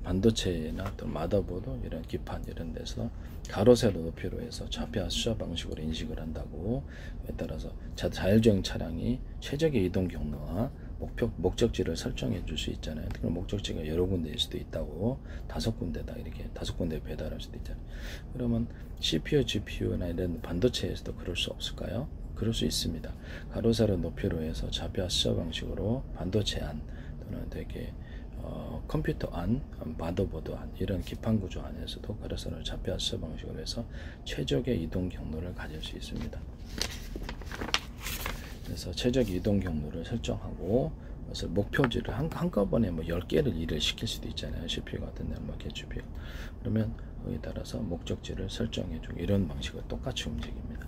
반도체나 또 마더보드 이런 기판 이런 데서 가로 세로 높이로 해서 좌표와 숫자 방식으로 인식을 한다고 따라서 자율주행 차량이 최적의 이동 경로와 목적지를 설정해 줄 수 있잖아요. 그럼 목적지가 여러 군데일 수도 있다고 5군데다 이렇게 5군데 배달할 수도 있잖아요. 그러면 CPU, GPU나 이런 반도체에서도 그럴 수 없을까요? 그럴 수 있습니다. 가로 세로 높이로 해서 좌표와 숫자 방식으로 반도체 안 또는 되게 컴퓨터 안, 마더보드 안 이런 기판 구조 안에서도 가로세로를 좌표 수저 방식으로 해서 최적의 이동 경로를 가질 수 있습니다. 그래서 최적 이동 경로를 설정하고 그래서 목표지를 한꺼번에 뭐 10개를 일을 시킬 수도 있잖아요. CPU 같은 데는 뭐 GPU. 그러면 거기에 따라서 목적지를 설정해 주고 이런 방식으로 똑같이 움직입니다.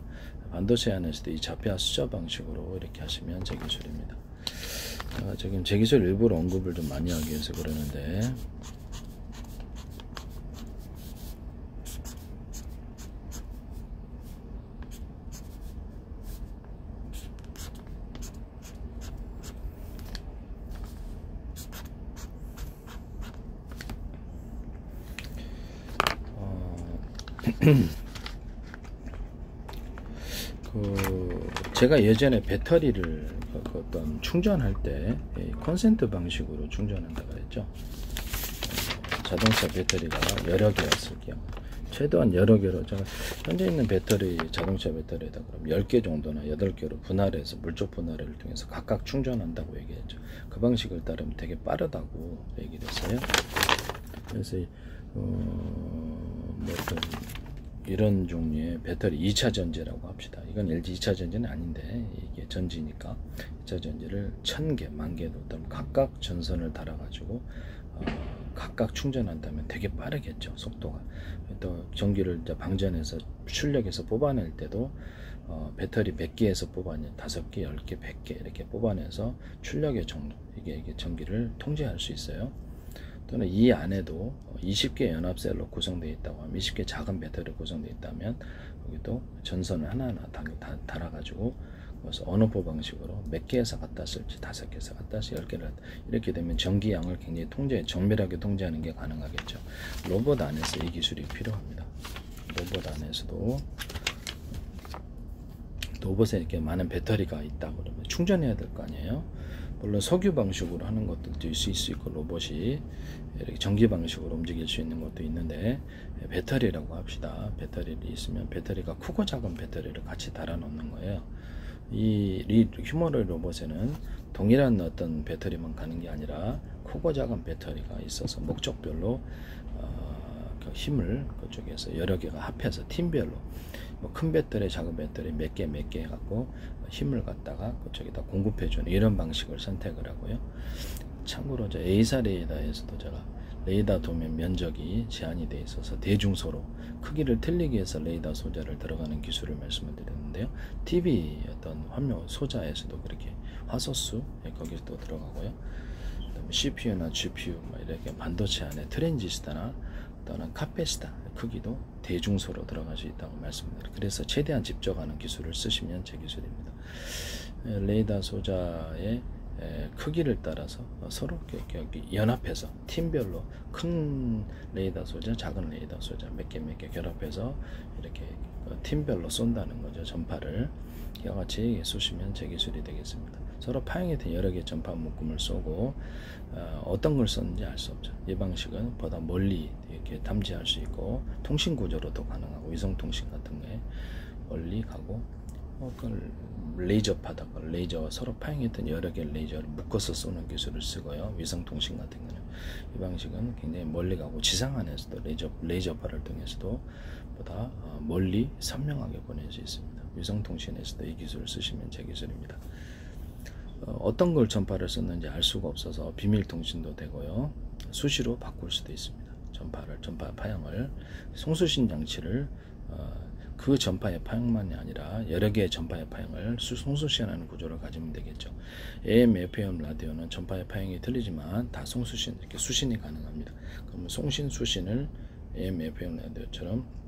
반도체 안에서도 이 좌표 수저 방식으로 이렇게 하시면 제 기술입니다. 지금 제 기술 일부러 언급을 좀 많이 하기 위해서 그러는데 제가 예전에 배터리를 어떤 충전할 때 콘센트 방식으로 충전한다고 했죠. 자동차 배터리가 여러 개였을 경우 최대한 여러 개로 제가 현재 있는 배터리 자동차 배터리에다 그럼 10개 정도나 8개로 분할해서 물적 분할을 통해서 각각 충전한다고 얘기했죠. 그 방식을 따르면 되게 빠르다고 얘기를 했어요. 그래서 뭐 이런 종류의 배터리 2차 전지라고 합시다. 이건 LG 2차 전지는 아닌데 이게 전지니까 2차 전지를 1000개, 10,000개도 또는 각각 전선을 달아가지고 각각 충전한다면 되게 빠르겠죠. 속도가. 또 전기를 이제 방전해서 출력해서 뽑아낼 때도 배터리 100개에서 뽑아내 5개, 10개, 100개 이렇게 뽑아내서 출력의 정도 이게 전기를 통제할 수 있어요. 또는 이 안에도 20개 연합셀로 구성되어 있다고 하면 20개 작은 배터리 구성되어 있다면 여기도 전선을 하나하나 달아가지고 그래서 언어포 방식으로 몇 개에서 갖다 쓸지 5개에서 갖다 쓸지 10개를 이렇게 되면 전기양을 굉장히 정밀하게 통제하는 게 가능하겠죠. 로봇 안에서 이 기술이 필요합니다. 로봇 안에서도 로봇에 이렇게 많은 배터리가 있다 그러면 충전해야 될 거 아니에요. 물론 석유 방식으로 하는 것들도 있을 수 있고 로봇이 이렇게 전기 방식으로 움직일 수 있는 것도 있는데 배터리라고 합시다. 배터리를 있으면 배터리가 크고 작은 배터리를 같이 달아 놓는 거예요. 이 휴머노이드 로봇에는 동일한 어떤 배터리만 가는 게 아니라 크고 작은 배터리가 있어서 목적별로 그 힘을 그쪽에서 여러 개가 합해서 팀별로 뭐 큰 배터리, 작은 배터리 몇 개 해갖고 힘을 갖다가 그쪽에다 공급해주는 이런 방식을 선택을 하고요. 참고로 이제 A사 레이더에서도 제가 레이더 도면 면적이 제한이 되어 있어서 대중소로 크기를 틀리기 위해서 레이더 소자를 들어가는 기술을 말씀을 드렸는데요. TV 어떤 화면 소자에서도 그렇게 화소수 거기서도 들어가고요. 그다음에 CPU나 GPU 이렇게 반도체 안에 트랜지스터나 또는 카패시터 크기도 대중소로 들어갈 수 있다고 말씀드립니다. 그래서 최대한 집적하는 기술을 쓰시면 제 기술입니다. 레이더 소자의 크기를 따라서 서로 연합해서 팀별로 큰 레이더 소자, 작은 레이더 소자 몇 개 결합해서 이렇게 팀별로 쏜다는 거죠. 전파를 이와 같이 쏘시면 제 기술이 되겠습니다. 서로 파형이 된 여러 개의 전파 묶음을 쏘고 어떤 걸 썼는지 알 수 없죠. 이 방식은 보다 멀리 이렇게 탐지할 수 있고 통신 구조로도 가능하고 위성 통신 같은 게 멀리 가고 레이저 파다, 레이저 서로 파형했던 여러 개의 레이저를 묶어서 쏘는 기술을 쓰고요. 위성 통신 같은 거는 이 방식은 굉장히 멀리 가고 지상 안에서도 레이저파를 통해서도 보다 멀리 선명하게 보낼 수 있습니다. 위성 통신에서도 이 기술을 쓰시면 제 기술입니다. 어떤 걸 전파를 썼는지 알 수가 없어서 비밀 통신도 되고요. 수시로 바꿀 수도 있습니다. 전파 파형을 송수신 장치를 그 전파의 파형만이 아니라 여러 개의 전파의 파형을 송수신하는 구조를 가지면 되겠죠. AM, FM 라디오는 전파의 파형이 틀리지만 다 송수신 이렇게 수신이 가능합니다. 그러면 송신 수신을 AM, FM 라디오처럼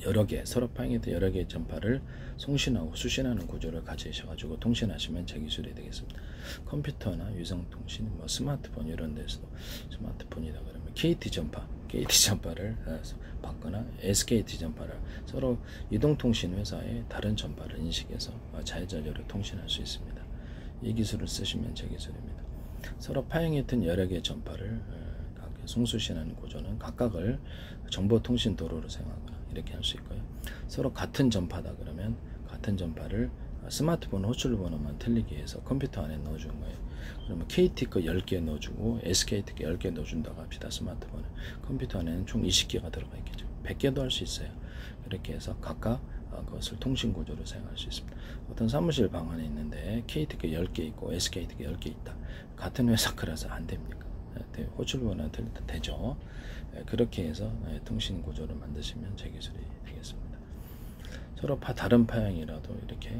여러 개 서로 파형이 된 여러 개의 전파를 송신하고 수신하는 구조를 가지셔가지고 통신하시면 제 기술이 되겠습니다. 컴퓨터나 위성통신, 뭐 스마트폰 이런 데서도 스마트폰이다 그러면 KT 전파를 받거나 SKT 전파를 서로 이동통신 회사의 다른 전파를 인식해서 자유전류로 통신할 수 있습니다. 이 기술을 쓰시면 제 기술입니다. 서로 파형이 든 여러 개의 전파를 송수신하는 구조는 각각을 정보통신 도로로 사용하거나 이렇게 할 수 있고요. 서로 같은 전파다 그러면 같은 전파를 스마트폰 호출 번호만 틀리게 해서 컴퓨터 안에 넣어준 거예요. 그러면 KT 거 10개 넣어주고 SKT 거 10개 넣어준다고 합시다. 스마트폰에. 컴퓨터 안에는 총 20개가 들어가 있겠죠. 100개도 할 수 있어요. 이렇게 해서 각각 그것을 통신 구조로 사용할 수 있습니다. 어떤 사무실 방 안에 있는데 KT 거 10개 있고 SKT 거 10개 있다. 같은 회사 거라서 안 됩니까? 호출 번호는 틀리다 되죠. 그렇게 해서 통신 구조를 만드시면 제 기술이 되겠습니다. 서로 다른 파형이라도 이렇게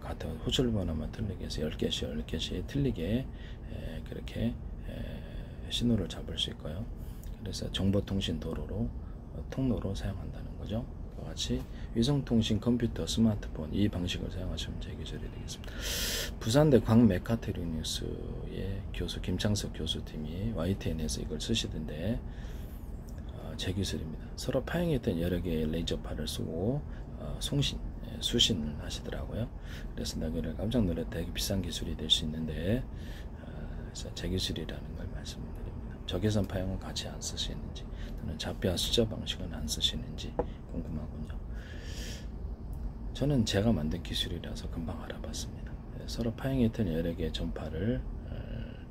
같은 호출 번호만 틀리게 해서 10개씩 틀리게 그렇게 신호를 잡을 수 있고요. 그래서 정보통신 도로로 통로로 사용한다는 거죠. 그와 같이 위성통신, 컴퓨터, 스마트폰 이 방식을 사용하시면 제 기술이 되겠습니다. 부산대 광메카트로닉스의 교수 김창석 교수팀이 YTN에서 이걸 쓰시던데 제 기술입니다. 서로 파형했던 여러 개의 레이저파를 쓰고 수신을 하시더라고요. 그래서 나그를 깜짝 놀랐다. 되게 비싼 기술이 될 수 있는데 그래서 제 기술이라는 걸 말씀드립니다. 적외선 파형은 같이 안 쓰시는지 또는 좌표와 숫자 방식은 안 쓰시는지 궁금하군요. 저는 제가 만든 기술이라서 금방 알아봤습니다. 서로 파형했던 여러 개의 전파를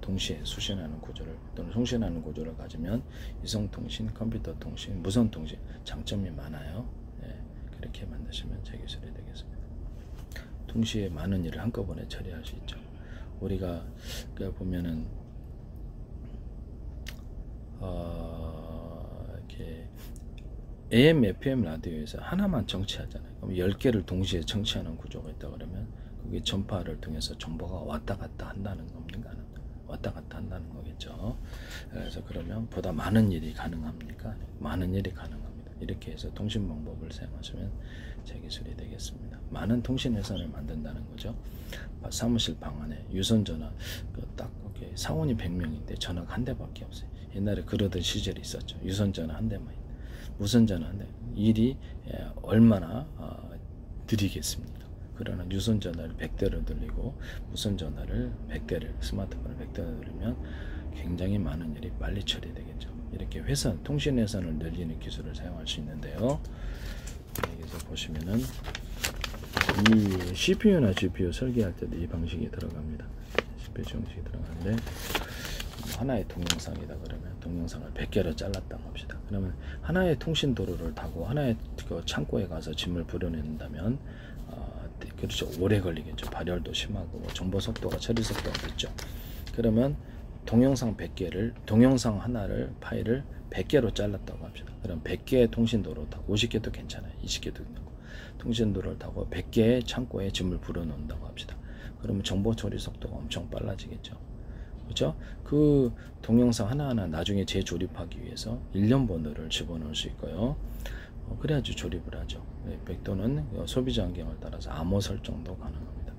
동시에 수신하는 구조를 또는 송신하는 구조를 가지면 위성통신, 컴퓨터통신, 무선통신 장점이 많아요. 그렇게 만드시면 제 기술이 되겠습니다. 동시에 많은 일을 한꺼번에 처리할 수 있죠. 우리가 보면은 이렇게 AM, FM 라디오에서 하나만 청취하잖아요. 그럼 10개를 동시에 청취하는 구조가 있다 그러면 그게 전파를 통해서 정보가 왔다 갔다 한다는 겁니까? 왔다 갔다 한다는 거겠죠. 그래서 그러면 보다 많은 일이 가능합니까? 많은 일이 가능합니다. 이렇게 해서 통신 방법을 사용하시면 제 기술이 되겠습니다. 많은 통신 회선을 만든다는 거죠. 사무실 방 안에 유선전화 딱 이렇게 사원이 100명인데 전화가 한 대밖에 없어요. 옛날에 그러던 시절이 있었죠. 유선전화 한 대만 있는데 무선전화 한 대. 일이 얼마나 느리겠습니까? 그러나 유선전화를 100대를 돌리고 무선전화를 100대를 스마트폰을 100대를 돌리면 굉장히 많은 일이 빨리 처리되겠죠. 이렇게 회선, 통신 회선을 늘리는 기술을 사용할 수 있는데요. 여기서 보시면은 이 CPU나 GPU 설계할 때도 이 방식이 들어갑니다. CPU 방식이 들어가는데 하나의 동영상이다 그러면 동영상을 100개로 잘랐다고 합시다. 그러면 하나의 통신 도로를 타고 하나의 그 창고에 가서 짐을 부려낸다면 그렇죠. 오래 걸리겠죠. 발열도 심하고 정보 속도가 처리 속도가 늦죠. 그러면 동영상 100개를 동영상 하나를 파일을 100개로 잘랐다고 합시다. 그럼 100개의 통신도로 타고 50개도 괜찮아요. 20개도 되고 통신도로를 타고 100개의 창고에 짐을 불어넣는다고 합시다. 그러면 정보 처리 속도가 엄청 빨라지겠죠. 그렇죠? 그 동영상 하나하나 나중에 재조립하기 위해서 1년 번호를 집어넣을 수 있고요. 그래야지 조립을 하죠. 또는 소비자 환경을 따라서 암호 설정도 가능합니다.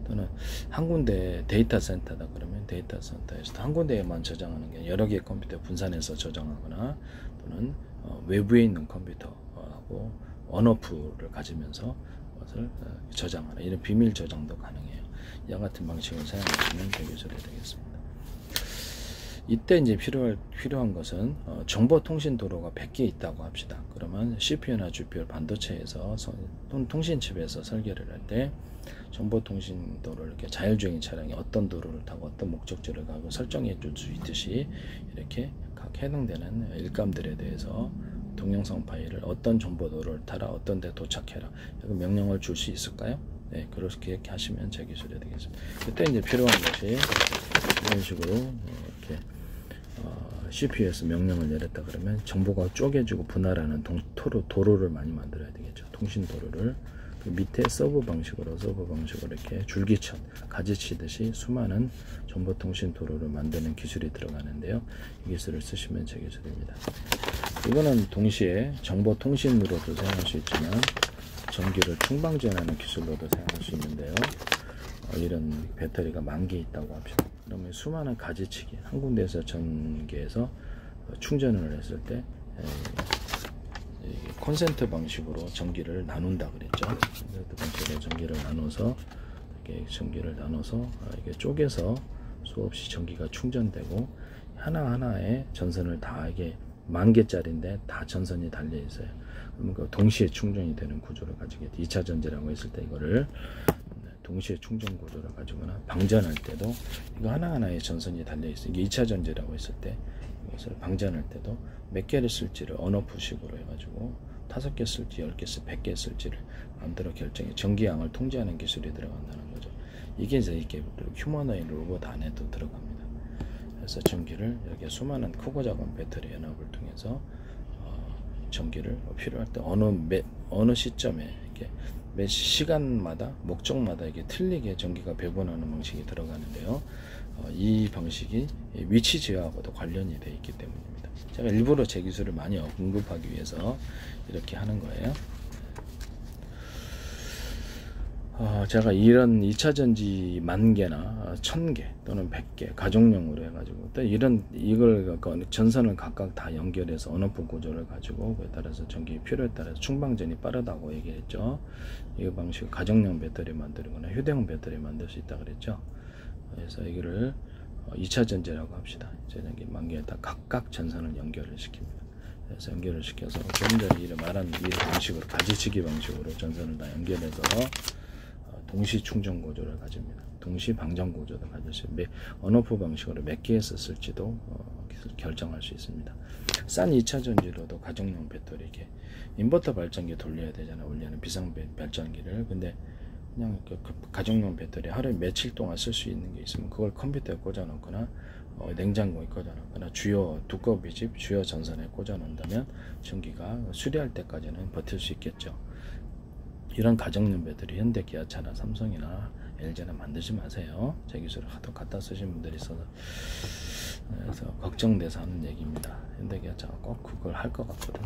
또는 한 군데 데이터 센터다 그러면 데이터 센터에서 한 군데에만 저장하는 게 여러 개의 컴퓨터 분산해서 저장하거나 또는 외부에 있는 컴퓨터하고 언어풀을 가지면서 그것을 저장하는 이런 비밀 저장도 가능해요. 이와 같은 방식을 사용하시면 기술이 되겠습니다. 이때 이제 필요한 것은 정보통신 도로가 100개 있다고 합시다. 그러면 CPU나 GPU 반도체에서 통신칩에서 설계를 할 때 정보통신 도로를 이렇게 자율주행 차량이 어떤 도로를 타고 어떤 목적지를 가고 설정해 줄 수 있듯이 이렇게 각 해당되는 일감들에 대해서 동영상 파일을 어떤 정보 도로를 타라 어떤 데 도착해라 이런 명령을 줄 수 있을까요? 네, 그렇게 하시면 제 기술이 되겠습니다. 그때 이제 필요한 것이 이런 식으로 이렇게 CPU에서 명령을 내렸다 그러면 정보가 쪼개지고 분할하는 도로를 많이 만들어야 되겠죠. 통신 도로를 그 밑에 서브 방식으로 이렇게 줄기천 가지치듯이 수많은 정보통신 도로를 만드는 기술이 들어가는데요. 이 기술을 쓰시면 제 기술입니다. 이거는 동시에 정보통신으로도 사용할 수 있지만 전기를 충방전하는 기술로도 사용할 수 있는데요. 이런 배터리가 10,000개 있다고 합시다. 그러면 수많은 가지치기 한 군데에서 전기에서 충전을 했을 때 콘센트 방식으로 전기를 나눈다 그랬죠. 콘센트 방식으로 전기를 나눠서 이게 쪼개서 수없이 전기가 충전되고 하나하나의 전선을 다 이게 10,000개짜리인데 다 전선이 달려 있어요. 그러면 동시에 충전이 되는 구조를 가지게 2차 전지라고 했을 때 이거를 동시에 충전 구조를 가지거나 방전할 때도 이거 하나하나의 전선이 달려있어요. 이게 2차 전지라고 했을 때 이것을 방전할 때도 몇 개를 쓸지를 언어푸식으로 해가지고 5개 쓸지 10개 쓸지 100개 쓸지를 마음대로 결정해 전기양을 통제하는 기술이 들어간다는 거죠. 이게 이제 이게 휴머노이드 로봇 안에도 들어갑니다. 그래서 전기를 이렇게 수많은 크고 작은 배터리 연합을 통해서 전기를 필요할 때 어느 시점에 이렇게 매 시간마다 목적마다 이게 틀리게 전기가 배분하는 방식이 들어가는데요. 이 방식이 위치 제어하고도 관련이 되어 있기 때문입니다. 제가 일부러 제 기술을 많이 언급하기 위해서 이렇게 하는 거예요. 제가 이런 2차 전지 10,000개나 1,000개 또는 100개 가정용으로 해가지고 또 이걸 전선을 각각 다 연결해서 언어폰 구조를 가지고 그에 따라서 전기 필요에 따라서 충방전이 빠르다고 얘기했죠. 이 방식 가정용 배터리 만들거나 휴대용 배터리 만들 수 있다 그랬죠. 그래서 이거를 2차 전지라고 합시다. 2차 전기 10,000개에다 각각 전선을 연결을 시킵니다. 그래서 연결을 시켜서 좀 전에 말한 이 방식으로 가지치기 방식으로 전선을 다 연결해서 동시 충전 구조를 가집니다. 동시 방전 구조도 가질 수 있고 언어프 방식으로 몇 개에서 쓸지도 결정할 수 있습니다. 싼 2차 전지로도 가정용 배터리 이렇게 인버터 발전기 돌려야 되잖아요. 원래는 비상 발전기를. 근데 그냥 그 가정용 배터리 하루에 며칠 동안 쓸 수 있는 게 있으면 그걸 컴퓨터에 꽂아 놓거나 냉장고에 꽂아 놓거나 주요 두꺼비집 주요 전선에 꽂아 놓는다면 전기가 수리할 때까지는 버틸 수 있겠죠. 이런 가정용 배터리 현대, 기아차나 삼성이나 LG나 만들지 마세요. 제 기술을 하도 갖다 쓰신 분들이 있어서 그래서 걱정돼서 하는 얘기입니다. 현대, 기아차가 꼭 그걸 할 것 같거든.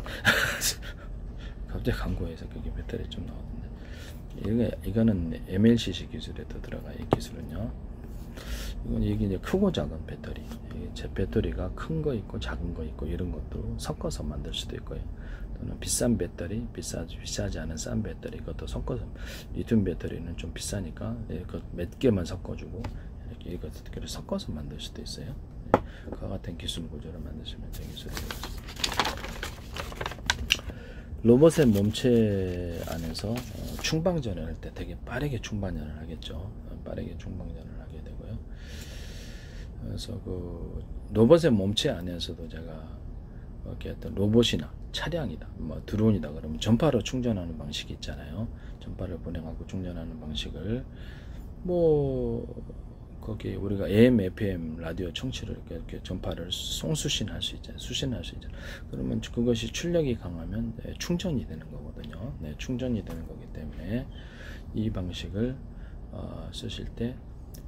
갑자기 광고에서 그게 배터리 좀 나오는데 이거는 MLCC 기술에도 들어가. 이 기술은요. 이게 이제 크고 작은 배터리. 제 배터리가 큰 거 있고 작은 거 있고 이런 것도 섞어서 만들 수도 있고요. 또는 비싼 배터리, 비싸지 않은 싼 배터리 이것도 섞어서 리튬 배터리는 좀 비싸니까 몇 개만 섞어주고 이렇게 이것들을 섞어서 만들 수도 있어요. 그와 같은 기술 구조를 만드시면 제 기술이 되겠습니다. 로봇의 몸체 안에서 충방전을 할 때 되게 빠르게 충방전을 하겠죠. 빠르게 충방전을 하게 되고요. 그래서 그 로봇의 몸체 안에서도 제가 이렇게 어떤 로봇이나 차량이다, 뭐 드론이다 그러면 전파로 충전하는 방식이 있잖아요. 전파를 보내갖고 충전하는 방식을 거기 우리가 AM, FM 라디오 청취를 이렇게 전파를 송수신할 수 있잖아요. 수신할 수 있잖아요. 그러면 그것이 출력이 강하면 충전이 되는 거거든요. 충전이 되는 거기 때문에 이 방식을 쓰실 때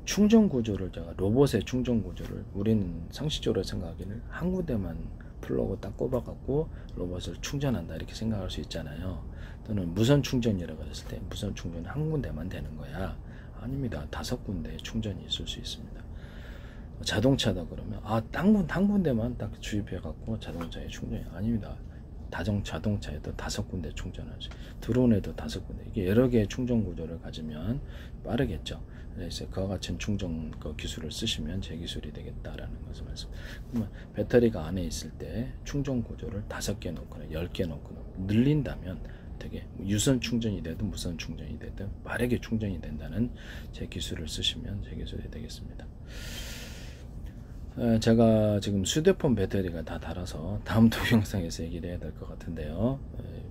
충전 구조를 제가 로봇의 충전 구조를 우리는 상식적으로 생각하기는 한 군데만 플러그 딱 꼽아갖고 로봇을 충전한다 이렇게 생각할 수 있잖아요. 또는 무선 충전이라고 했을 때 무선 충전은 한 군데만 되는 거야. 아닙니다. 5군데 충전이 있을 수 있습니다. 자동차다 그러면 한 군데만 딱 주입해갖고 자동차에 충전이 아닙니다. 자동차에도 5군데 충전할 수 있어요. 드론에도 5군데. 이게 여러 개의 충전 구조를 가지면 빠르겠죠. 그래서 그와 같은 충전 기술을 쓰시면 제 기술이 되겠다라는 것을 그러면 배터리가 안에 있을 때 충전 구조를 5개 놓거나 10개 놓거나 늘린다면 되게 유선 충전이 되든 무선 충전이 되든 빠르게 충전이 된다는 제 기술을 쓰시면 제 기술이 되겠습니다. 제가 지금 휴대폰 배터리가 다 닳아서 다음 동영상에서 얘기를 해야 될 것 같은데요.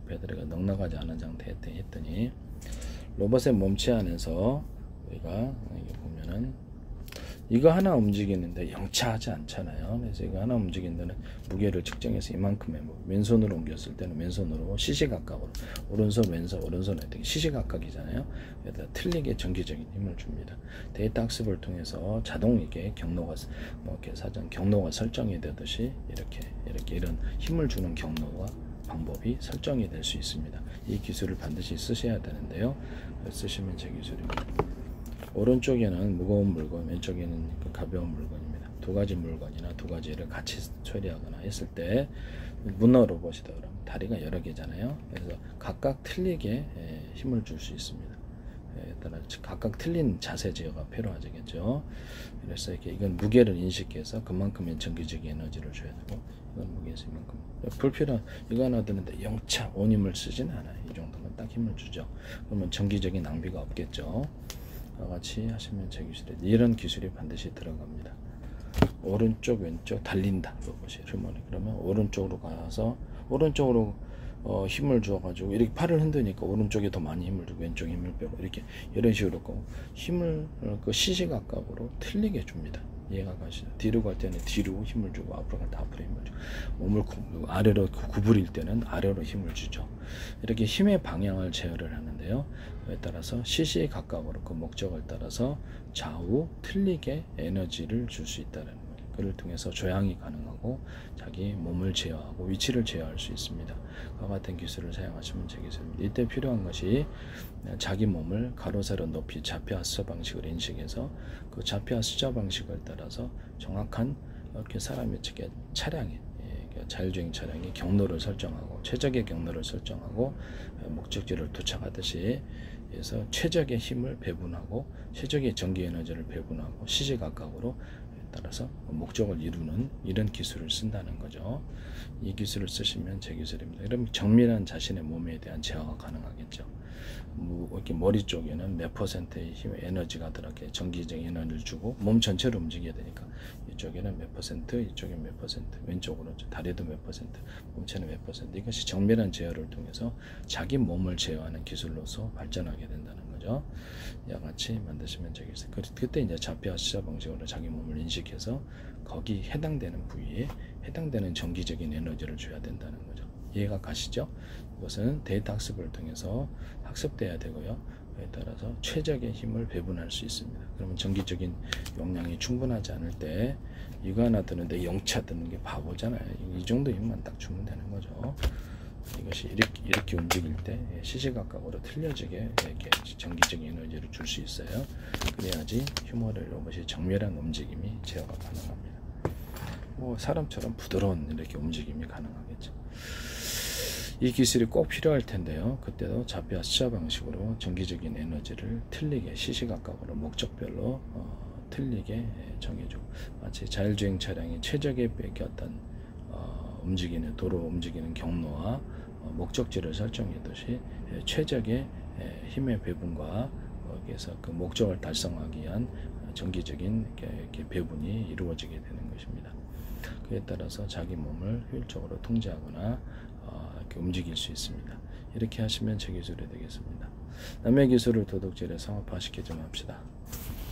배터리가 넉넉하지 않은 상태에 했더니 로봇의 몸체 안에서 우리가 이게 보면은 이거 하나 움직이는데 영차하지 않잖아요. 그래서 이거 하나 움직이는 데는 무게를 측정해서 이만큼의 왼손으로 옮겼을 때는 왼손으로 시시각각으로 오른손 왼손 오른손 이렇게 시시각각이잖아요. 여기다 틀리게 전기적인 힘을 줍니다. 데이터 학습을 통해서 자동 이게 경로가 이렇게 사전 경로가 설정이 되듯이 이렇게 이런 힘을 주는 경로가 방법이 설정이 될 수 있습니다. 이 기술을 반드시 쓰셔야 되는데요. 쓰시면 제 기술입니다. 오른쪽에는 무거운 물건, 왼쪽에는 가벼운 물건입니다. 두 가지 물건이나 두 가지를 같이 처리하거나 했을 때 문어 로봇이다 그러면 다리가 여러 개잖아요. 그래서 각각 틀리게 힘을 줄 수 있습니다. 따라 각각 틀린 자세 제어가 필요하겠죠. 그래서 이건 무게를 인식해서 그만큼의 전기적인 에너지를 줘야 되고 이건 무게에서 이만큼 불필요한 이거 하나 드는데 영차 온 힘을 쓰진 않아요. 이 정도면 딱 힘을 주죠. 그러면 전기적인 낭비가 없겠죠. 같이 하시면 제 기술에 이런 기술이 반드시 들어갑니다. 오른쪽 왼쪽 달린다 로봇이 휴머니. 그러면 오른쪽으로 가서 오른쪽으로 힘을 주어가지고 이렇게 팔을 흔드니까 오른쪽에 더 많이 힘을 주고 왼쪽에 힘을 빼고 이렇게 이런 식으로 힘을 그 시시각각으로 틀리게 줍니다. 이해가 가시죠? 뒤로 갈 때는 뒤로 힘을 주고 앞으로 갈 때 앞으로 힘을 주고 몸을 아래로 구부릴 때는 아래로 힘을 주죠. 이렇게 힘의 방향을 제어를 하는데요. 그에 따라서 시시각각으로 그 목적을 따라서 좌우 틀리게 에너지를 줄 수 있다는 거예요. 그를 통해서 조향이 가능하고 자기 몸을 제어하고 위치를 제어할 수 있습니다. 그와 같은 기술을 사용하시면 제 기술입니다. 이때 필요한 것이 자기 몸을 가로 세로 높이 좌표와 수저 방식을 인식해서 그 좌표와 수저 방식을 따라서 정확한 이렇게 사람의 차량의 자율주행 차량의 경로를 설정하고 최적의 경로를 설정하고 목적지를 도착하듯이 해서 최적의 힘을 배분하고 최적의 전기 에너지를 배분하고 시시각각으로 따라서 목적을 이루는 이런 기술을 쓴다는 거죠. 이 기술을 쓰시면 제 기술입니다. 그럼 정밀한 자신의 몸에 대한 제어가 가능하겠죠. 이렇게 머리 쪽에는 몇 퍼센트의 힘, 에너지가 들어게 전기적인 에너지를 주고 몸 전체를 움직여야 되니까 이쪽에는 몇 퍼센트, 이쪽에는 몇 퍼센트, 왼쪽으로 다리도 몇 퍼센트, 몸체는 몇 퍼센트. 이것이 정밀한 제어를 통해서 자기 몸을 제어하는 기술로서 발전하게 된다는 거죠. 이와 같이 만드시면 되겠어요. 그때 이제 좌표와 수저 방식으로 자기 몸을 인식해서 거기 해당되는 부위에 해당되는 전기적인 에너지를 줘야 된다는 거죠. 이해가 가시죠? 이것은 데이터 학습을 통해서 학습돼야 되고요. 그에 따라서 최적의 힘을 배분할 수 있습니다. 그러면 전기적인 용량이 충분하지 않을 때 이거 하나 드는데 0차 드는 게 바보잖아요. 이 정도 힘만 딱 주면 되는 거죠. 이것이 이렇게 움직일 때 시시각각으로 틀려지게 이렇게 전기적인 에너지를 줄 수 있어요. 그래야지 휴머노이드 로봇이 정밀한 움직임이 제어가 가능합니다. 뭐 사람처럼 부드러운 이렇게 움직임이 가능하겠죠. 이 기술이 꼭 필요할 텐데요. 그때도 좌표와 수저 방식으로 전기적인 에너지를 틀리게 시시각각으로 목적별로 틀리게 정해주고 마치 자율주행 차량이 최적의 어떤 움직이는 도로 움직이는 경로와 목적지를 설정하듯이 최적의 힘의 배분과 거기에서 그 목적을 달성하기 위한 전기적인 이렇게 배분이 이루어지게 되는 것입니다. 그에 따라서 자기 몸을 효율적으로 통제하거나 이렇게 움직일 수 있습니다. 이렇게 하시면 제 기술이 되겠습니다. 남의 기술을 도둑질해 상업화시키지 맙시다.